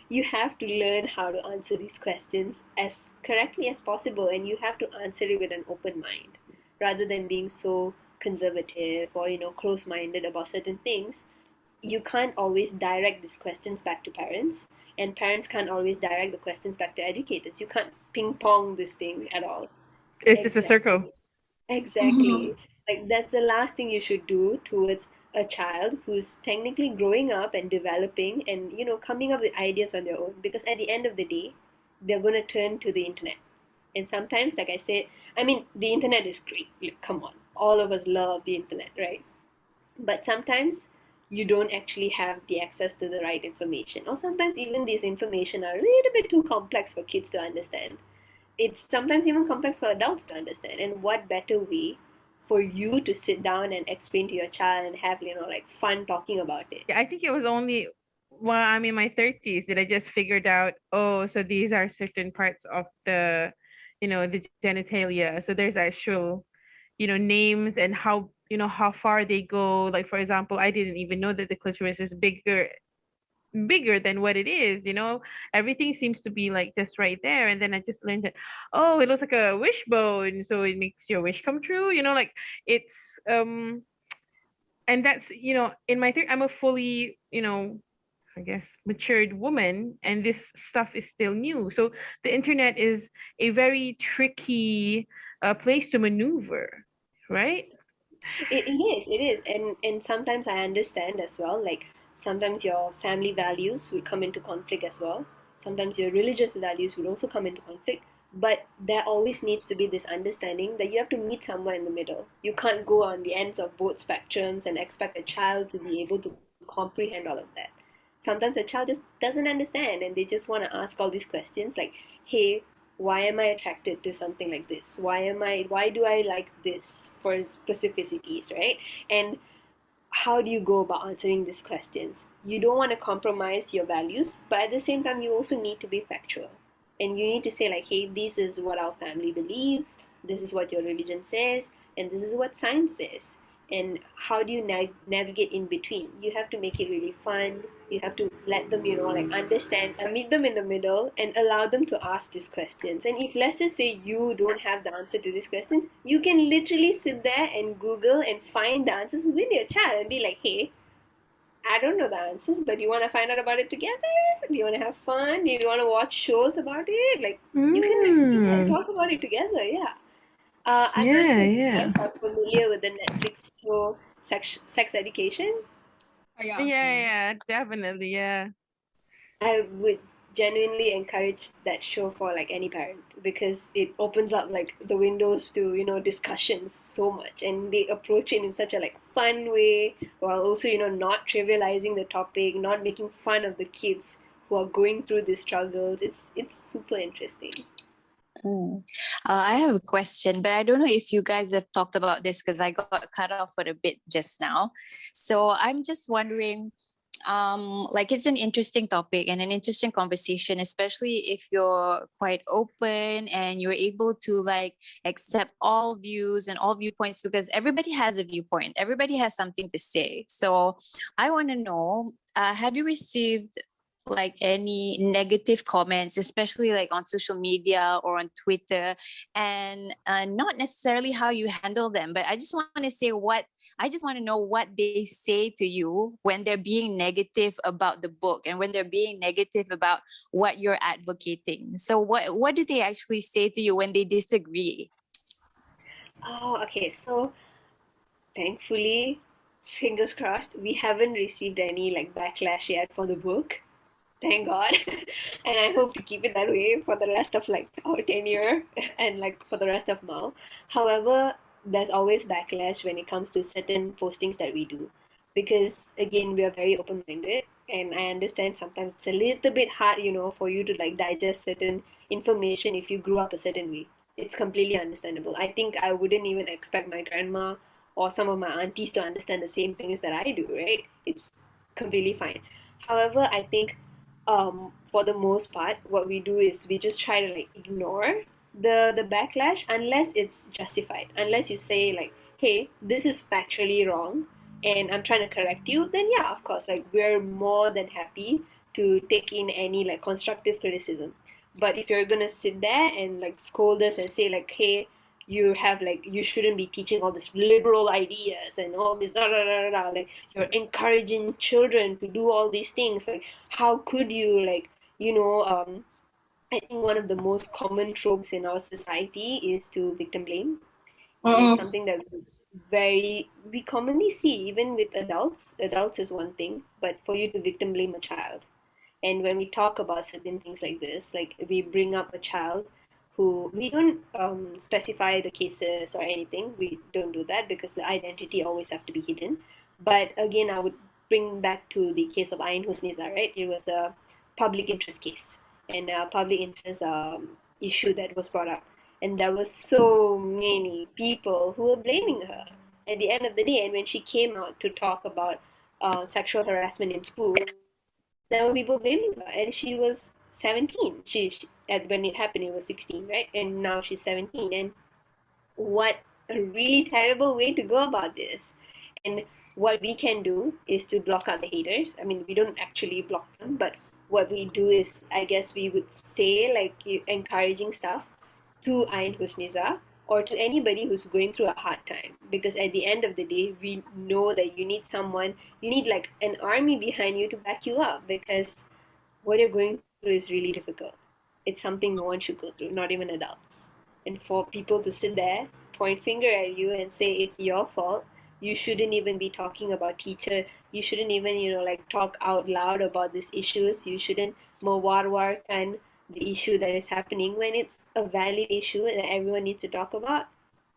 You have to learn how to answer these questions as correctly as possible, and you have to answer it with an open mind rather than being so conservative or close-minded about certain things. You can't always direct these questions back to parents, and parents can't always direct the questions back to educators. You can't ping pong this thing at all. It's just a circle. Exactly. That's the last thing you should do towards a child who's technically growing up and developing and coming up with ideas on their own, because at the end of the day they're going to turn to the internet. And sometimes, like I said, I mean, the internet is great. Come on, all of us love the internet, right? But sometimes you don't actually have the access to the right information, or sometimes even these information are a little bit too complex for kids to understand. It's sometimes even complex for adults to understand. And what better way for you to sit down and explain to your child and have fun talking about it? I think it was only while I'm in my 30s that I just figured out, oh, so these are certain parts of the the genitalia. So there's actual names and how far they go. Like, for example, I didn't even know that the clitoris is bigger than what it is. Everything seems to be like just right there, and then I just learned that, oh, it looks like a wishbone, so it makes your wish come true. Like, it's and that's in my I'm a fully I guess matured woman, and this stuff is still new. So the internet is a very tricky place to maneuver, right? It is, and sometimes I understand as well. Sometimes your family values will come into conflict as well. Sometimes your religious values will also come into conflict. But there always needs to be this understanding that you have to meet somewhere in the middle. You can't go on the ends of both spectrums and expect a child to be able to comprehend all of that. Sometimes a child just doesn't understand and they just want to ask all these questions like, hey, why am I attracted to something like this? Why do I like this for specificities, right? And how do you go about answering these questions? You don't want to compromise your values, but at the same time, you also need to be factual. And you need to say, hey, this is what our family believes, this is what your religion says, and this is what science says. And how do you navigate in between? You have to make it really fun. You have to let them, understand and meet them in the middle and allow them to ask these questions. And if, let's just say, you don't have the answer to these questions, you can literally sit there and Google and find the answers with your child and be like, hey, I don't know the answers, but you want to find out about it together? Do you want to have fun? Do you want to watch shows about it? You can sit there and talk about it together, yeah. I'm not sure if you guys are familiar with the Netflix show Sex Education. Yeah, definitely, yeah. I would genuinely encourage that show for any parent, because it opens up the windows to discussions so much, and they approach it in such a fun way, while also not trivializing the topic, not making fun of the kids who are going through these struggles. It's super interesting. I have a question, but I don't know if you guys have talked about this because I got cut off for a bit just now. So I'm just wondering, like it's an interesting topic and an interesting conversation, especially if you're quite open and you're able to like accept all views and all viewpoints because everybody has a viewpoint, everybody has something to say. So I want to know, have you received like any negative comments, especially like on social media or on Twitter, and not necessarily how you handle them, but I just want to say I just want to know what they say to you when they're being negative about the book and when they're being negative about what you're advocating. So what do they actually say to you when they disagree? Oh, okay. So thankfully, fingers crossed, we haven't received any like backlash yet for the book. Thank God. And I hope to keep it that way for the rest of like our tenure and like for the rest of now. However, there's always backlash when it comes to certain postings that we do. Because again, we are very open-minded and I understand sometimes it's a little bit hard, for you to like digest certain information if you grew up a certain way. It's completely understandable. I think I wouldn't even expect my grandma or some of my aunties to understand the same things that I do, right? It's completely fine. However, I think for the most part, what we do is we just try to like ignore the backlash unless it's justified. Unless you say like, hey, this is factually wrong and I'm trying to correct you, then yeah, of course, like we're more than happy to take in any like constructive criticism. But if you're gonna sit there and like scold us and say like, hey, you shouldn't be teaching all these liberal ideas and all this like you're encouraging children to do all these things, like how could you, like, I think one of the most common tropes in our society is to victim blame, and it's something that we commonly see even with adults. Adults is one thing, but for you to victim blame a child, and when we talk about certain things like this, like we bring up a child who we don't specify the cases or anything. We don't do that because the identity always have to be hidden. But again, I would bring back to the case of Ain Husniza, right? It was a public interest case and a public interest issue that was brought up. And there were so many people who were blaming her at the end of the day. And when she came out to talk about sexual harassment in school, there were people blaming her, and she was 17. When it happened, it was 16, right? And now she's 17. And what a really terrible way to go about this. And what we can do is to block out the haters. I mean, we don't actually block them, but what we do is, I guess we would say like encouraging stuff to Ain Husniza or to anybody who's going through a hard time. Because at the end of the day, we know that you need like an army behind you to back you up, because what you're going through is really difficult. It's something no one should go through, not even adults. And for people to sit there, point finger at you and say it's your fault, you shouldn't even be talking about teacher. You shouldn't even, like talk out loud about these issues. You shouldn't mawarwarkan the issue that is happening when it's a valid issue that everyone needs to talk about.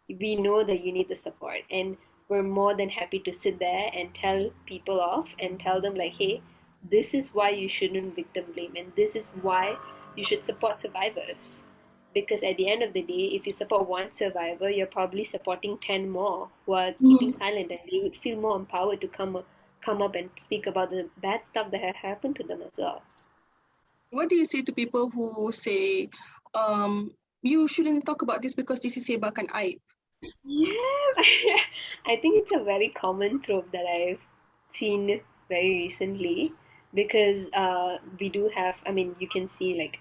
We know that you need the support, and we're more than happy to sit there and tell people off and tell them like, hey, this is why you shouldn't victim blame, and this is why you should support survivors. Because at the end of the day, if you support one survivor, you're probably supporting 10 more who are keeping silent, and they would feel more empowered to come up and speak about the bad stuff that had happened to them as well. What do you say to people who say, you shouldn't talk about this because this is sebarkan aib? Yeah, I think it's a very common trope that I've seen very recently, because we do have, I mean, you can see like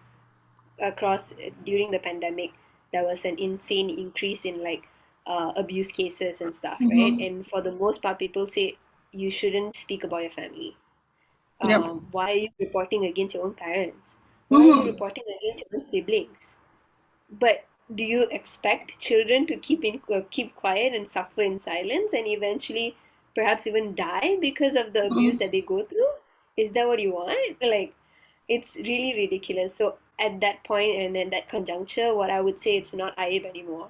across during the pandemic, there was an insane increase in like abuse cases and stuff, right? And for the most part, people say you shouldn't speak about your family. Yep. Why are you reporting against your own parents? Why are you reporting against your own siblings? But do you expect children to keep quiet and suffer in silence and eventually perhaps even die because of the abuse that they go through? Is that what you want? Like, it's really ridiculous. So at that point and in that conjuncture, what I would say, it's not aib anymore.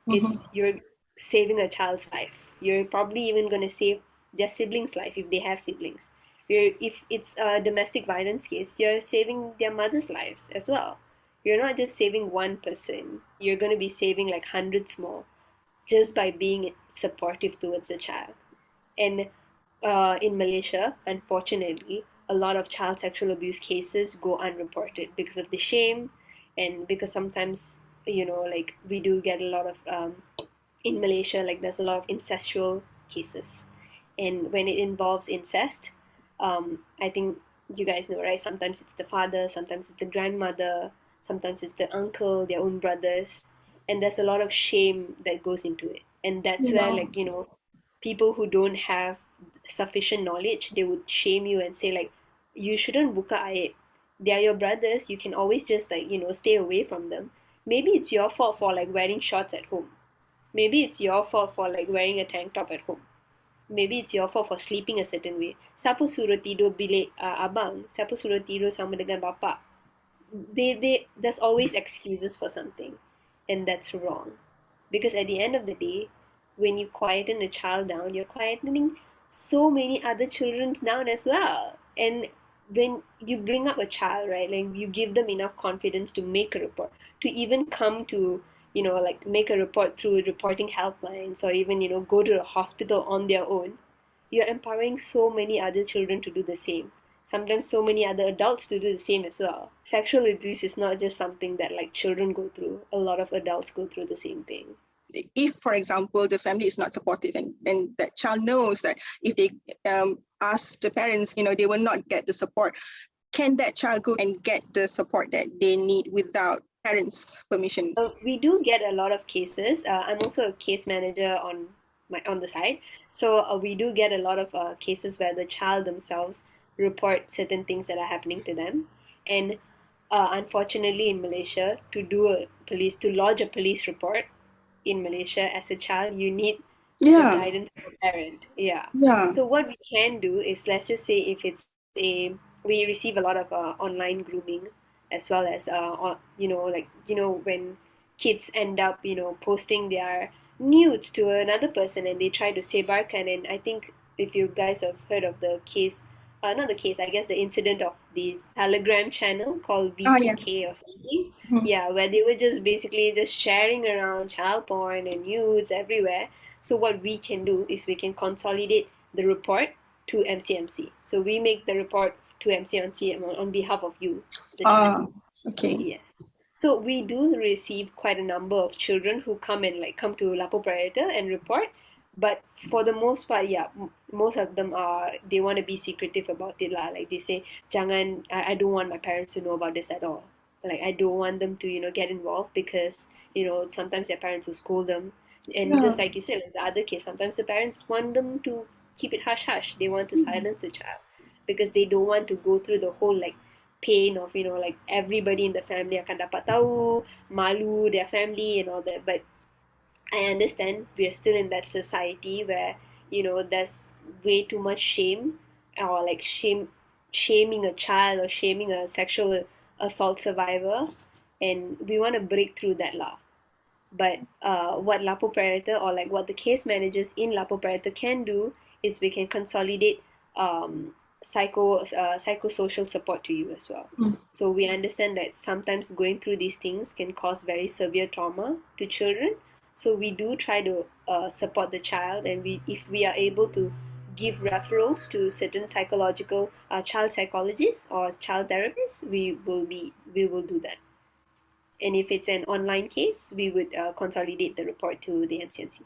It's you're saving a child's life. You're probably even going to save their siblings' life if they have siblings. If it's a domestic violence case, you're saving their mothers' lives as well. You're not just saving one person, you're going to be saving like hundreds more just by being supportive towards the child. And in Malaysia, unfortunately, a lot of child sexual abuse cases go unreported because of the shame, and because sometimes, like we do get a lot of, in Malaysia, like there's a lot of incestual cases. And when it involves incest, I think you guys know, right? Sometimes it's the father, sometimes it's the grandmother, sometimes it's the uncle, their own brothers. And there's a lot of shame that goes into it. And that's where, Yeah. like, people who don't have sufficient knowledge, they would shame you and say, like, you shouldn't buka aib. They are your brothers. You can always just, like, stay away from them. Maybe it's your fault for, like, wearing shorts at home. Maybe it's your fault for, like, wearing a tank top at home. Maybe it's your fault for sleeping a certain way. Siapa suruh tidur bilik abang? Siapa suruh tidur sama dengan bapa? There's always excuses for something, and that's wrong. Because at the end of the day, when you quieten a child down, you're quietening so many other children down as well. And when you bring up a child, right, like you give them enough confidence to make a report, to even come to, like make a report through reporting helplines, or even, go to a hospital on their own, you're empowering so many other children to do the same. Sometimes so many other adults to do the same as well. Sexual abuse is not just something that like children go through. A lot of adults go through the same thing. If, for example, the family is not supportive, and that child knows that if they ask the parents, they will not get the support, can that child go and get the support that they need without parents' permission? We do get a lot of cases. I'm also a case manager on the side, so we do get a lot of cases where the child themselves report certain things that are happening to them, and unfortunately in Malaysia, to lodge a police report in Malaysia as a child, you need the Yeah, guidance of a parent. Yeah. yeah, So what we can do is, let's just say if it's we receive a lot of online grooming, as well as like when kids end up posting their nudes to another person and they try to sebarkan. And I think if you guys have heard of the case, not the case, I guess the incident of the Telegram channel called yeah. V2K or something. Mhm. Yeah, where they were just basically just sharing around child porn and nudes everywhere. So what we can do is we can consolidate the report to MCMC. So we make the report to MCMC on behalf of you, the child. Okay. Yes. So we do receive quite a number of children who come to Lapo Predator and report, but for the most part, yeah, most of them are, they want to be secretive about it lah. Like they say, "Jangan, I don't want my parents to know about this at all. Like I don't want them to get involved, because sometimes their parents will scold them." And Yeah. just like you said, like the other case, sometimes the parents want them to keep it hush hush. They want to silence the child because they don't want to go through the whole like pain of like everybody in the family akan dapat tahu, malu their family and all that. But I understand we are still in that society where there's way too much shame, or like shaming a child or shaming a sexual assault survivor, and we want to break through that law. But what Lapo Predator, or like what the case managers in Lapo Predator can do, is we can consolidate psychosocial support to you as well. Mm. So we understand that sometimes going through these things can cause very severe trauma to children. So we do try to support the child, and if we are able to give referrals to certain psychological child psychologists or child therapists, we will do that. And if it's an online case, we would consolidate the report to the MCMC.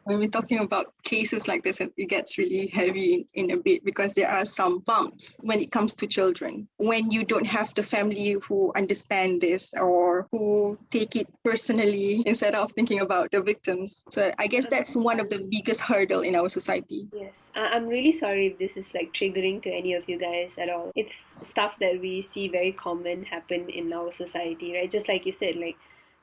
When we're talking about cases like this, it gets really heavy in a bit, because there are some bumps when it comes to children. When you don't have the family who understand this or who take it personally instead of thinking about the victims. So I guess that's one of the biggest hurdle in our society. Yes, I'm really sorry if this is like triggering to any of you guys at all. It's stuff that we see very common happen in our society, right? Just like you said, like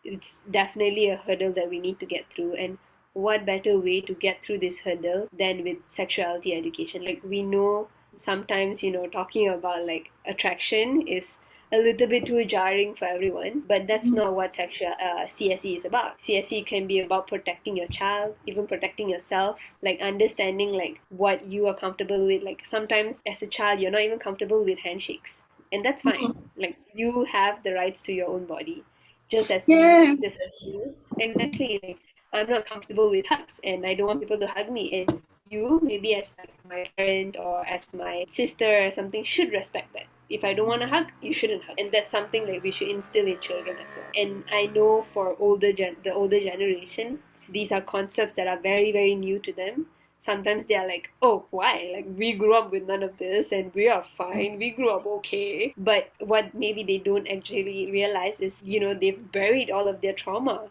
it's definitely a hurdle that we need to get through. And what better way to get through this hurdle than with sexuality education? Like we know sometimes, talking about like attraction is a little bit too jarring for everyone, but that's not what sexual CSE is about. CSE can be about protecting your child, even protecting yourself, like understanding like what you are comfortable with. Like sometimes as a child, you're not even comfortable with handshakes, and that's fine. Like you have the rights to your own body, just as me, Yes. just as you. Exactly. Like I'm not comfortable with hugs, and I don't want people to hug me, and you maybe as like my parent or as my sister or something should respect that. If I don't want to hug, you shouldn't hug, and that's something like we should instill in children as well. And I know for the older generation, these are concepts that are very very new to them. Sometimes they are like, oh, why? Like we grew up with none of this and we are fine, we grew up okay. But what maybe they don't actually realize is, they've buried all of their trauma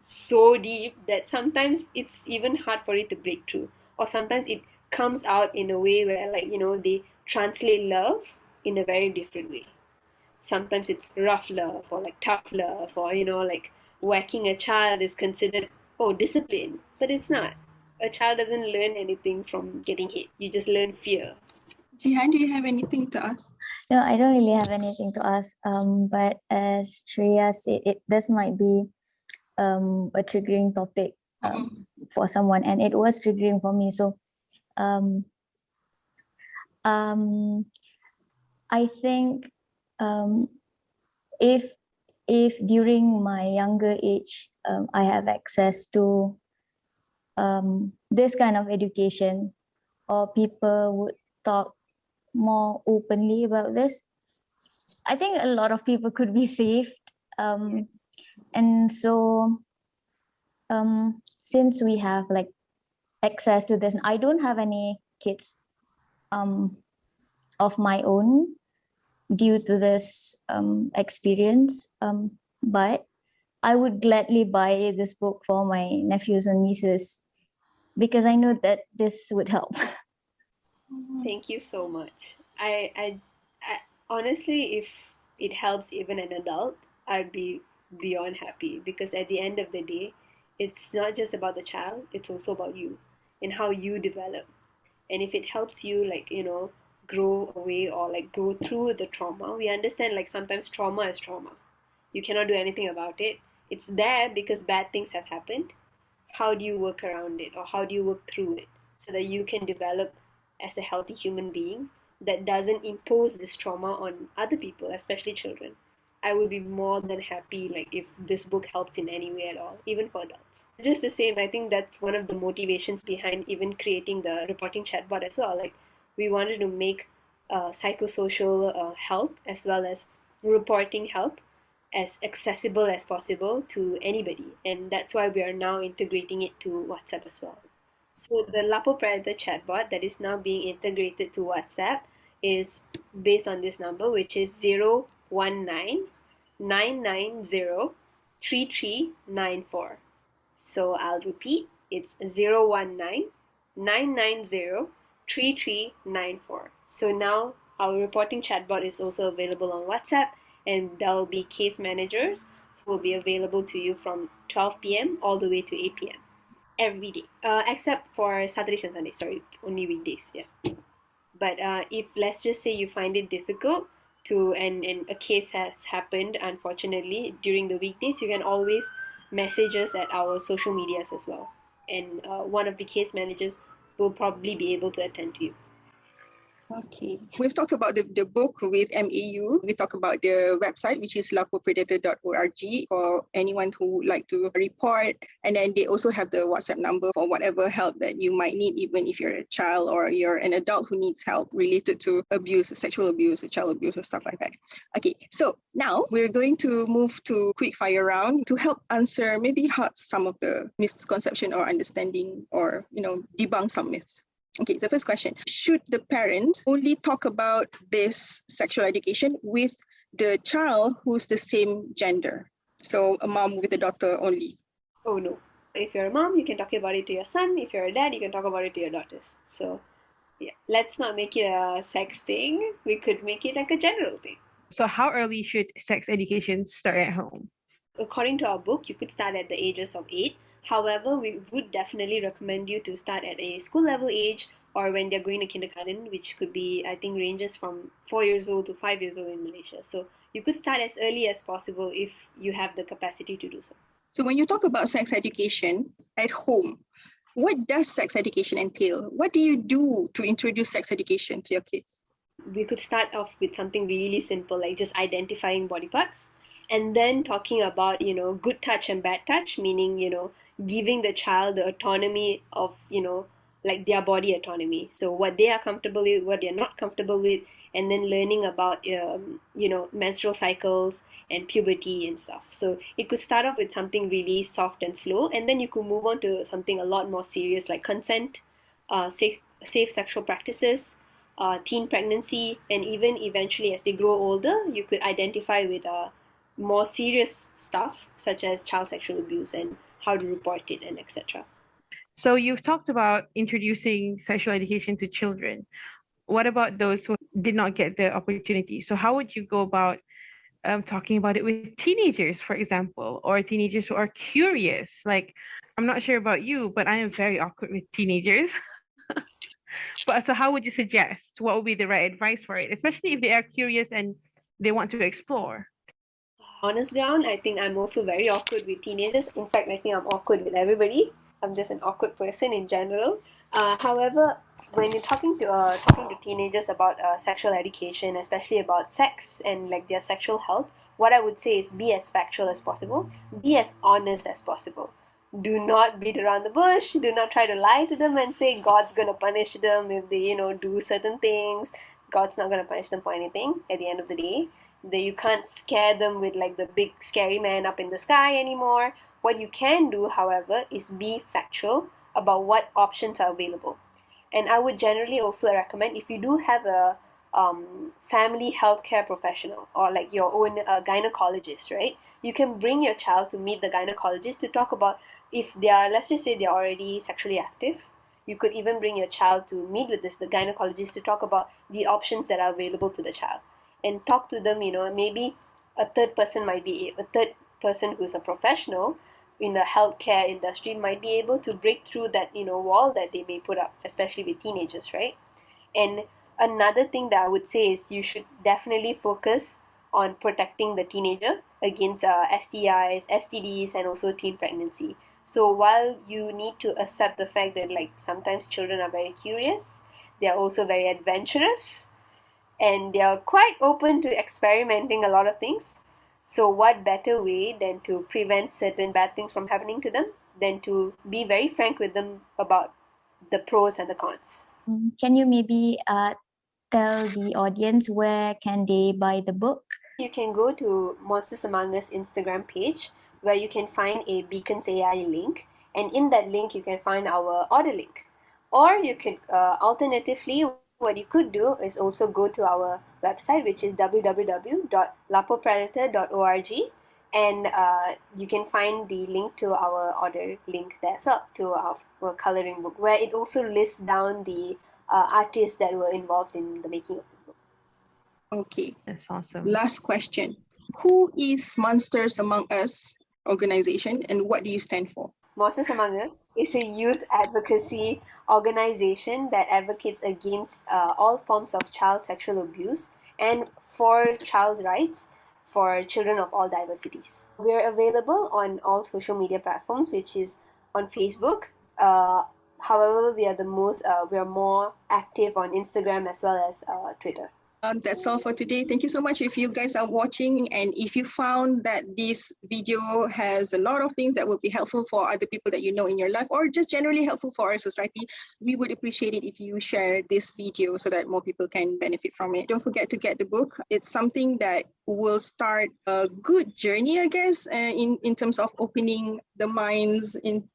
so deep that sometimes it's even hard for it to break through, or sometimes it comes out in a way where like they translate love in a very different way. Sometimes it's rough love or like tough love, or like whacking a child is considered, oh, discipline, but it's not. A child doesn't learn anything from getting hit, you just learn fear. Jihan, do you have anything to ask? No, I don't really have anything to ask. But as Shreya said, this might be a triggering topic for someone, and it was triggering for me. So um, um, I think if during my younger age I have access to this kind of education, or people would talk more openly about this, I think a lot of people could be saved. And so since we have like access to this, I don't have any kids of my own due to this experience, but I would gladly buy this book for my nephews and nieces because I know that this would help. Thank you so much. I honestly, if it helps even an adult, I'd be beyond happy, because at the end of the day, it's not just about the child, it's also about you and how you develop. And if it helps you, like, grow away or like go through the trauma, we understand like sometimes trauma is trauma. You cannot do anything about it. It's there because bad things have happened. How do you work around it, or how do you work through it so that you can develop as a healthy human being that doesn't impose this trauma on other people, especially children? I would be more than happy like if this book helps in any way at all, even for adults. Just the same, I think that's one of the motivations behind even creating the reporting chatbot as well. Like we wanted to make psychosocial help as well as reporting help as accessible as possible to anybody, and that's why we are now integrating it to WhatsApp as well. So the Lapo Predator chatbot that is now being integrated to WhatsApp is based on this number, which is 019 990 3394. So I'll repeat, it's 019 990 3394. So now our reporting chatbot is also available on WhatsApp, and there will be case managers who will be available to you from 12 p.m. all the way to 8 p.m. every day, except for Saturdays and Sundays. Sorry, it's only weekdays. Yeah. But if let's just say you find it difficult to, and a case has happened unfortunately during the weekdays, you can always message us at our social medias as well, and one of the case managers will probably be able to attend to you. Okay. We've talked about the book with MAU. We talked about the website, which is lapopredator.org for anyone who would like to report. And then they also have the WhatsApp number for whatever help that you might need, even if you're a child or you're an adult who needs help related to abuse, sexual abuse, or child abuse, or stuff like that. Okay, so now we're going to move to quick fire round to help answer maybe some of the misconception or understanding, or debunk some myths. Okay, the first question. Should the parent only talk about this sexual education with the child who's the same gender? So a mom with a daughter only. Oh no. If you're a mom, you can talk about it to your son. If you're a dad, you can talk about it to your daughters. So yeah, let's not make it a sex thing. We could make it like a general thing. So how early should sex education start at home? According to our book, you could start at the ages of 8. However, we would definitely recommend you to start at a school level age, or when they're going to kindergarten, which could be, I think, ranges from 4 years old to 5 years old in Malaysia. So you could start as early as possible if you have the capacity to do so. So when you talk about sex education at home, what does sex education entail? What do you do to introduce sex education to your kids? We could start off with something really simple, like just identifying body parts, and then talking about, good touch and bad touch, meaning, giving the child the autonomy of, like their body autonomy. So what they are comfortable with, what they're not comfortable with, and then learning about, menstrual cycles and puberty and stuff. So it could start off with something really soft and slow, and then you could move on to something a lot more serious, like consent, safe sexual practices, teen pregnancy, and even eventually as they grow older, you could identify with more serious stuff such as child sexual abuse and how to report it and etc. So you've talked about introducing sexual education to children. What about those who did not get the opportunity? So how would you go about talking about it with teenagers, for example, or teenagers who are curious? Like, I'm not sure about you, but I am very awkward with teenagers. But so how would you suggest? What would be the right advice for it, especially if they are curious and they want to explore? Honest ground, I think I'm also very awkward with teenagers. In fact, I think I'm awkward with everybody. I'm just an awkward person in general. However, when you're talking to teenagers about sexual education, especially about sex and like their sexual health, what I would say is be as factual as possible, be as honest as possible. Do not beat around the bush. Do not try to lie to them and say God's gonna punish them if they, do certain things. God's not gonna punish them for anything at the end of the day. That you can't scare them with like the big scary man up in the sky anymore. What you can do, however, is be factual about what options are available. And I would generally also recommend, if you do have a family healthcare professional or like your own gynecologist, right? You can bring your child to meet the gynecologist to talk about if they are, let's just say they're already sexually active. You could even bring your child to meet with the gynecologist to talk about the options that are available to the child and talk to them. Maybe a third person who's a professional in the healthcare industry might be able to break through that wall that they may put up, especially with teenagers, right? And another thing that I would say is you should definitely focus on protecting the teenager against STIs, STDs, and also teen pregnancy. So while you need to accept the fact that like sometimes children are very curious, they are also very adventurous, and they are quite open to experimenting a lot of things. So what better way than to prevent certain bad things from happening to them than to be very frank with them about the pros and the cons. Can you maybe tell the audience where can they buy the book? You can go to Monsters Among Us Instagram page where you can find a Beacons AI link, and in that link you can find our order link. Or you could alternatively, what you could do is also go to our website, which is www.lapopredator.org, and you can find the link to our order link there as well, to our coloring book, where it also lists down the artists that were involved in the making of this book. Okay. That's awesome. Last question. Who is Monsters Among Us organization and what do you stand for? Monsters Among Us is a youth advocacy organization that advocates against all forms of child sexual abuse and for child rights for children of all diversities. We're available on all social media platforms, which is on Facebook. However, we are more active on Instagram as well as Twitter. That's all for today. Thank you so much. If you guys are watching and if you found that this video has a lot of things that will be helpful for other people that you know in your life or just generally helpful for our society, we would appreciate it if you share this video so that more people can benefit from it. Don't forget to get the book. It's something that will start a good journey, I guess, in terms of opening the minds and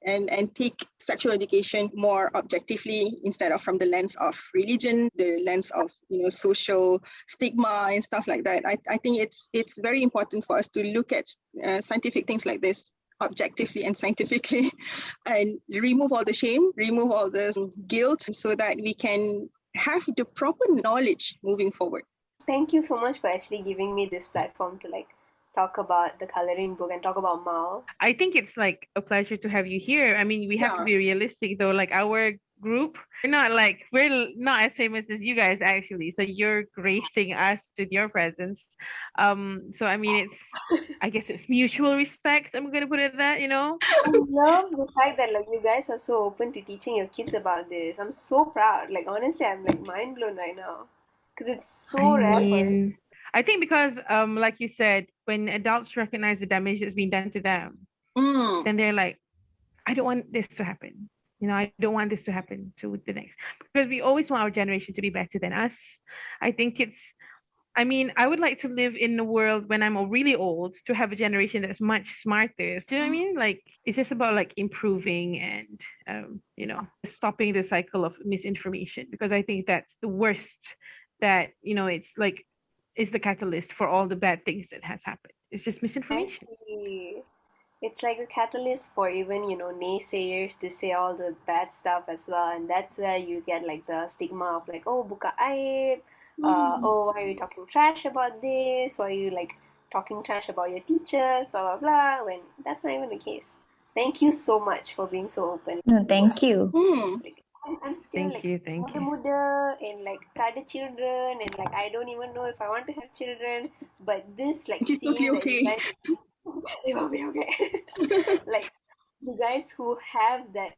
take sexual education more objectively instead of from the lens of religion, the lens of social stigma and stuff like that. I think it's very important for us to look at scientific things like this objectively and scientifically and remove all the shame, remove all the guilt so that we can have the proper knowledge moving forward. Thank you so much for actually giving me this platform to talk about the coloring book and talk about Mao. I think it's like a pleasure to have you here. I mean, we have to be realistic though. Like our group. We're not as famous as you guys actually. So you're gracing us with your presence. So I mean, I guess it's mutual respect. I'm gonna put it that, you know. I love the fact that like you guys are so open to teaching your kids about this. I'm so proud. Like honestly, I'm like mind blown right now because it's I so rare for us. mean, I think because like you said, when adults recognize the damage that's being done to them, then they're like, I don't want this to happen. You know, I don't want this to happen to the next, because we always want our generation to be better than us. I think I mean, I would like to live in a world when I'm really old to have a generation that's much smarter. Do you know what I mean? Like, it's just about like improving and, you know, stopping the cycle of misinformation, because I think that's the worst that, you know, it's like, is the catalyst for all the bad things that has happened. It's just misinformation. Exactly. It's like a catalyst for even, naysayers to say all the bad stuff as well. And that's where you get like the stigma of like, oh, buka aib. Oh, why are you talking trash about this? Why are you like talking trash about your teachers? Blah, blah, blah. When that's not even the case. Thank you so much for being so open. No, thank you. Like, I'm still Thank like you. Thank you. muda and like had children and like I don't even know if I want to have children. But this like Which is totally seeing that you okay. guys it will be okay. Like you guys who have that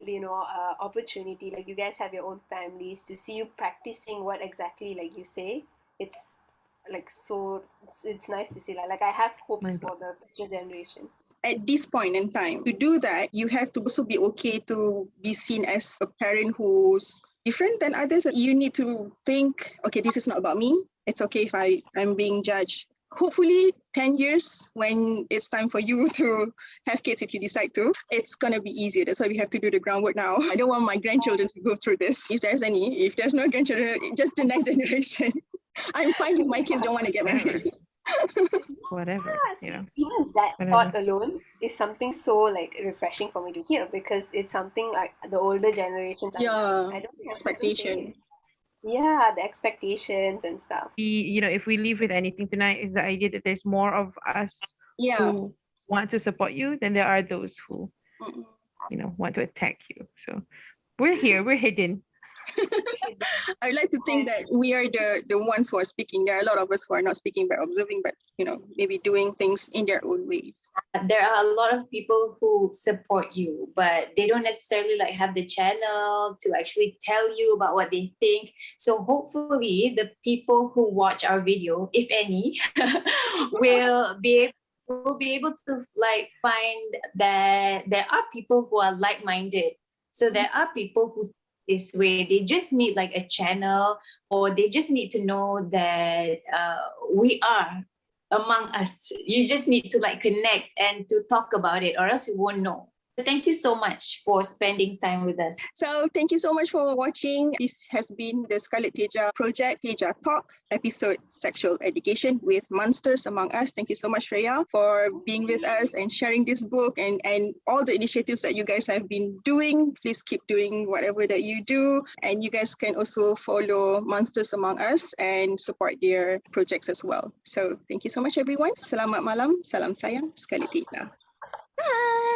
opportunity, like you guys have your own families, to see you practicing what exactly like you say, it's like so it's nice to see that. Like I have hopes My for the future generation. At this point in time, to do that, you have to also be okay to be seen as a parent who's different than others. You need to think, okay, this is not about me. It's okay if I'm being judged. Hopefully 10 years, when it's time for you to have kids, if you decide to, it's going to be easier. That's why we have to do the groundwork now. I don't want my grandchildren to go through this. If there's no grandchildren, just the next generation. I'm fine if my kids don't want to get married. Whatever, Yeah, you know. even that Whatever. thought alone is something so like refreshing for me to hear, because it's something like the older generations I don't think I've ever Expectation. seen. Yeah, the expectations and stuff. You know, if we leave with anything tonight, is the idea that there's more of us who want to support you than there are those who, you know, want to attack you. So we're here, we're hidden. I'd like to think that we are the ones who are speaking. There are a lot of us who are not speaking but observing, but maybe doing things in their own ways. There are a lot of people who support you, but they don't necessarily like have the channel to actually tell you about what they think. So hopefully the people who watch our video, if any, will be able to like find that there are people who are like-minded. So there are people who this way. They just need like a channel, or they just need to know that we are among us. You just need to like connect and to talk about it, or else you won't know. Thank you so much for spending time with us. So thank you so much for watching. This has been the Scarlet Teja Project, Teja Talk, episode Sexual Education with Monsters Among Us. Thank you so much, Freya, for being with us and sharing this book and all the initiatives that you guys have been doing. Please keep doing whatever that you do. And you guys can also follow Monsters Among Us and support their projects as well. So thank you so much, everyone. Selamat malam, salam sayang, Scarlet Teja. Bye.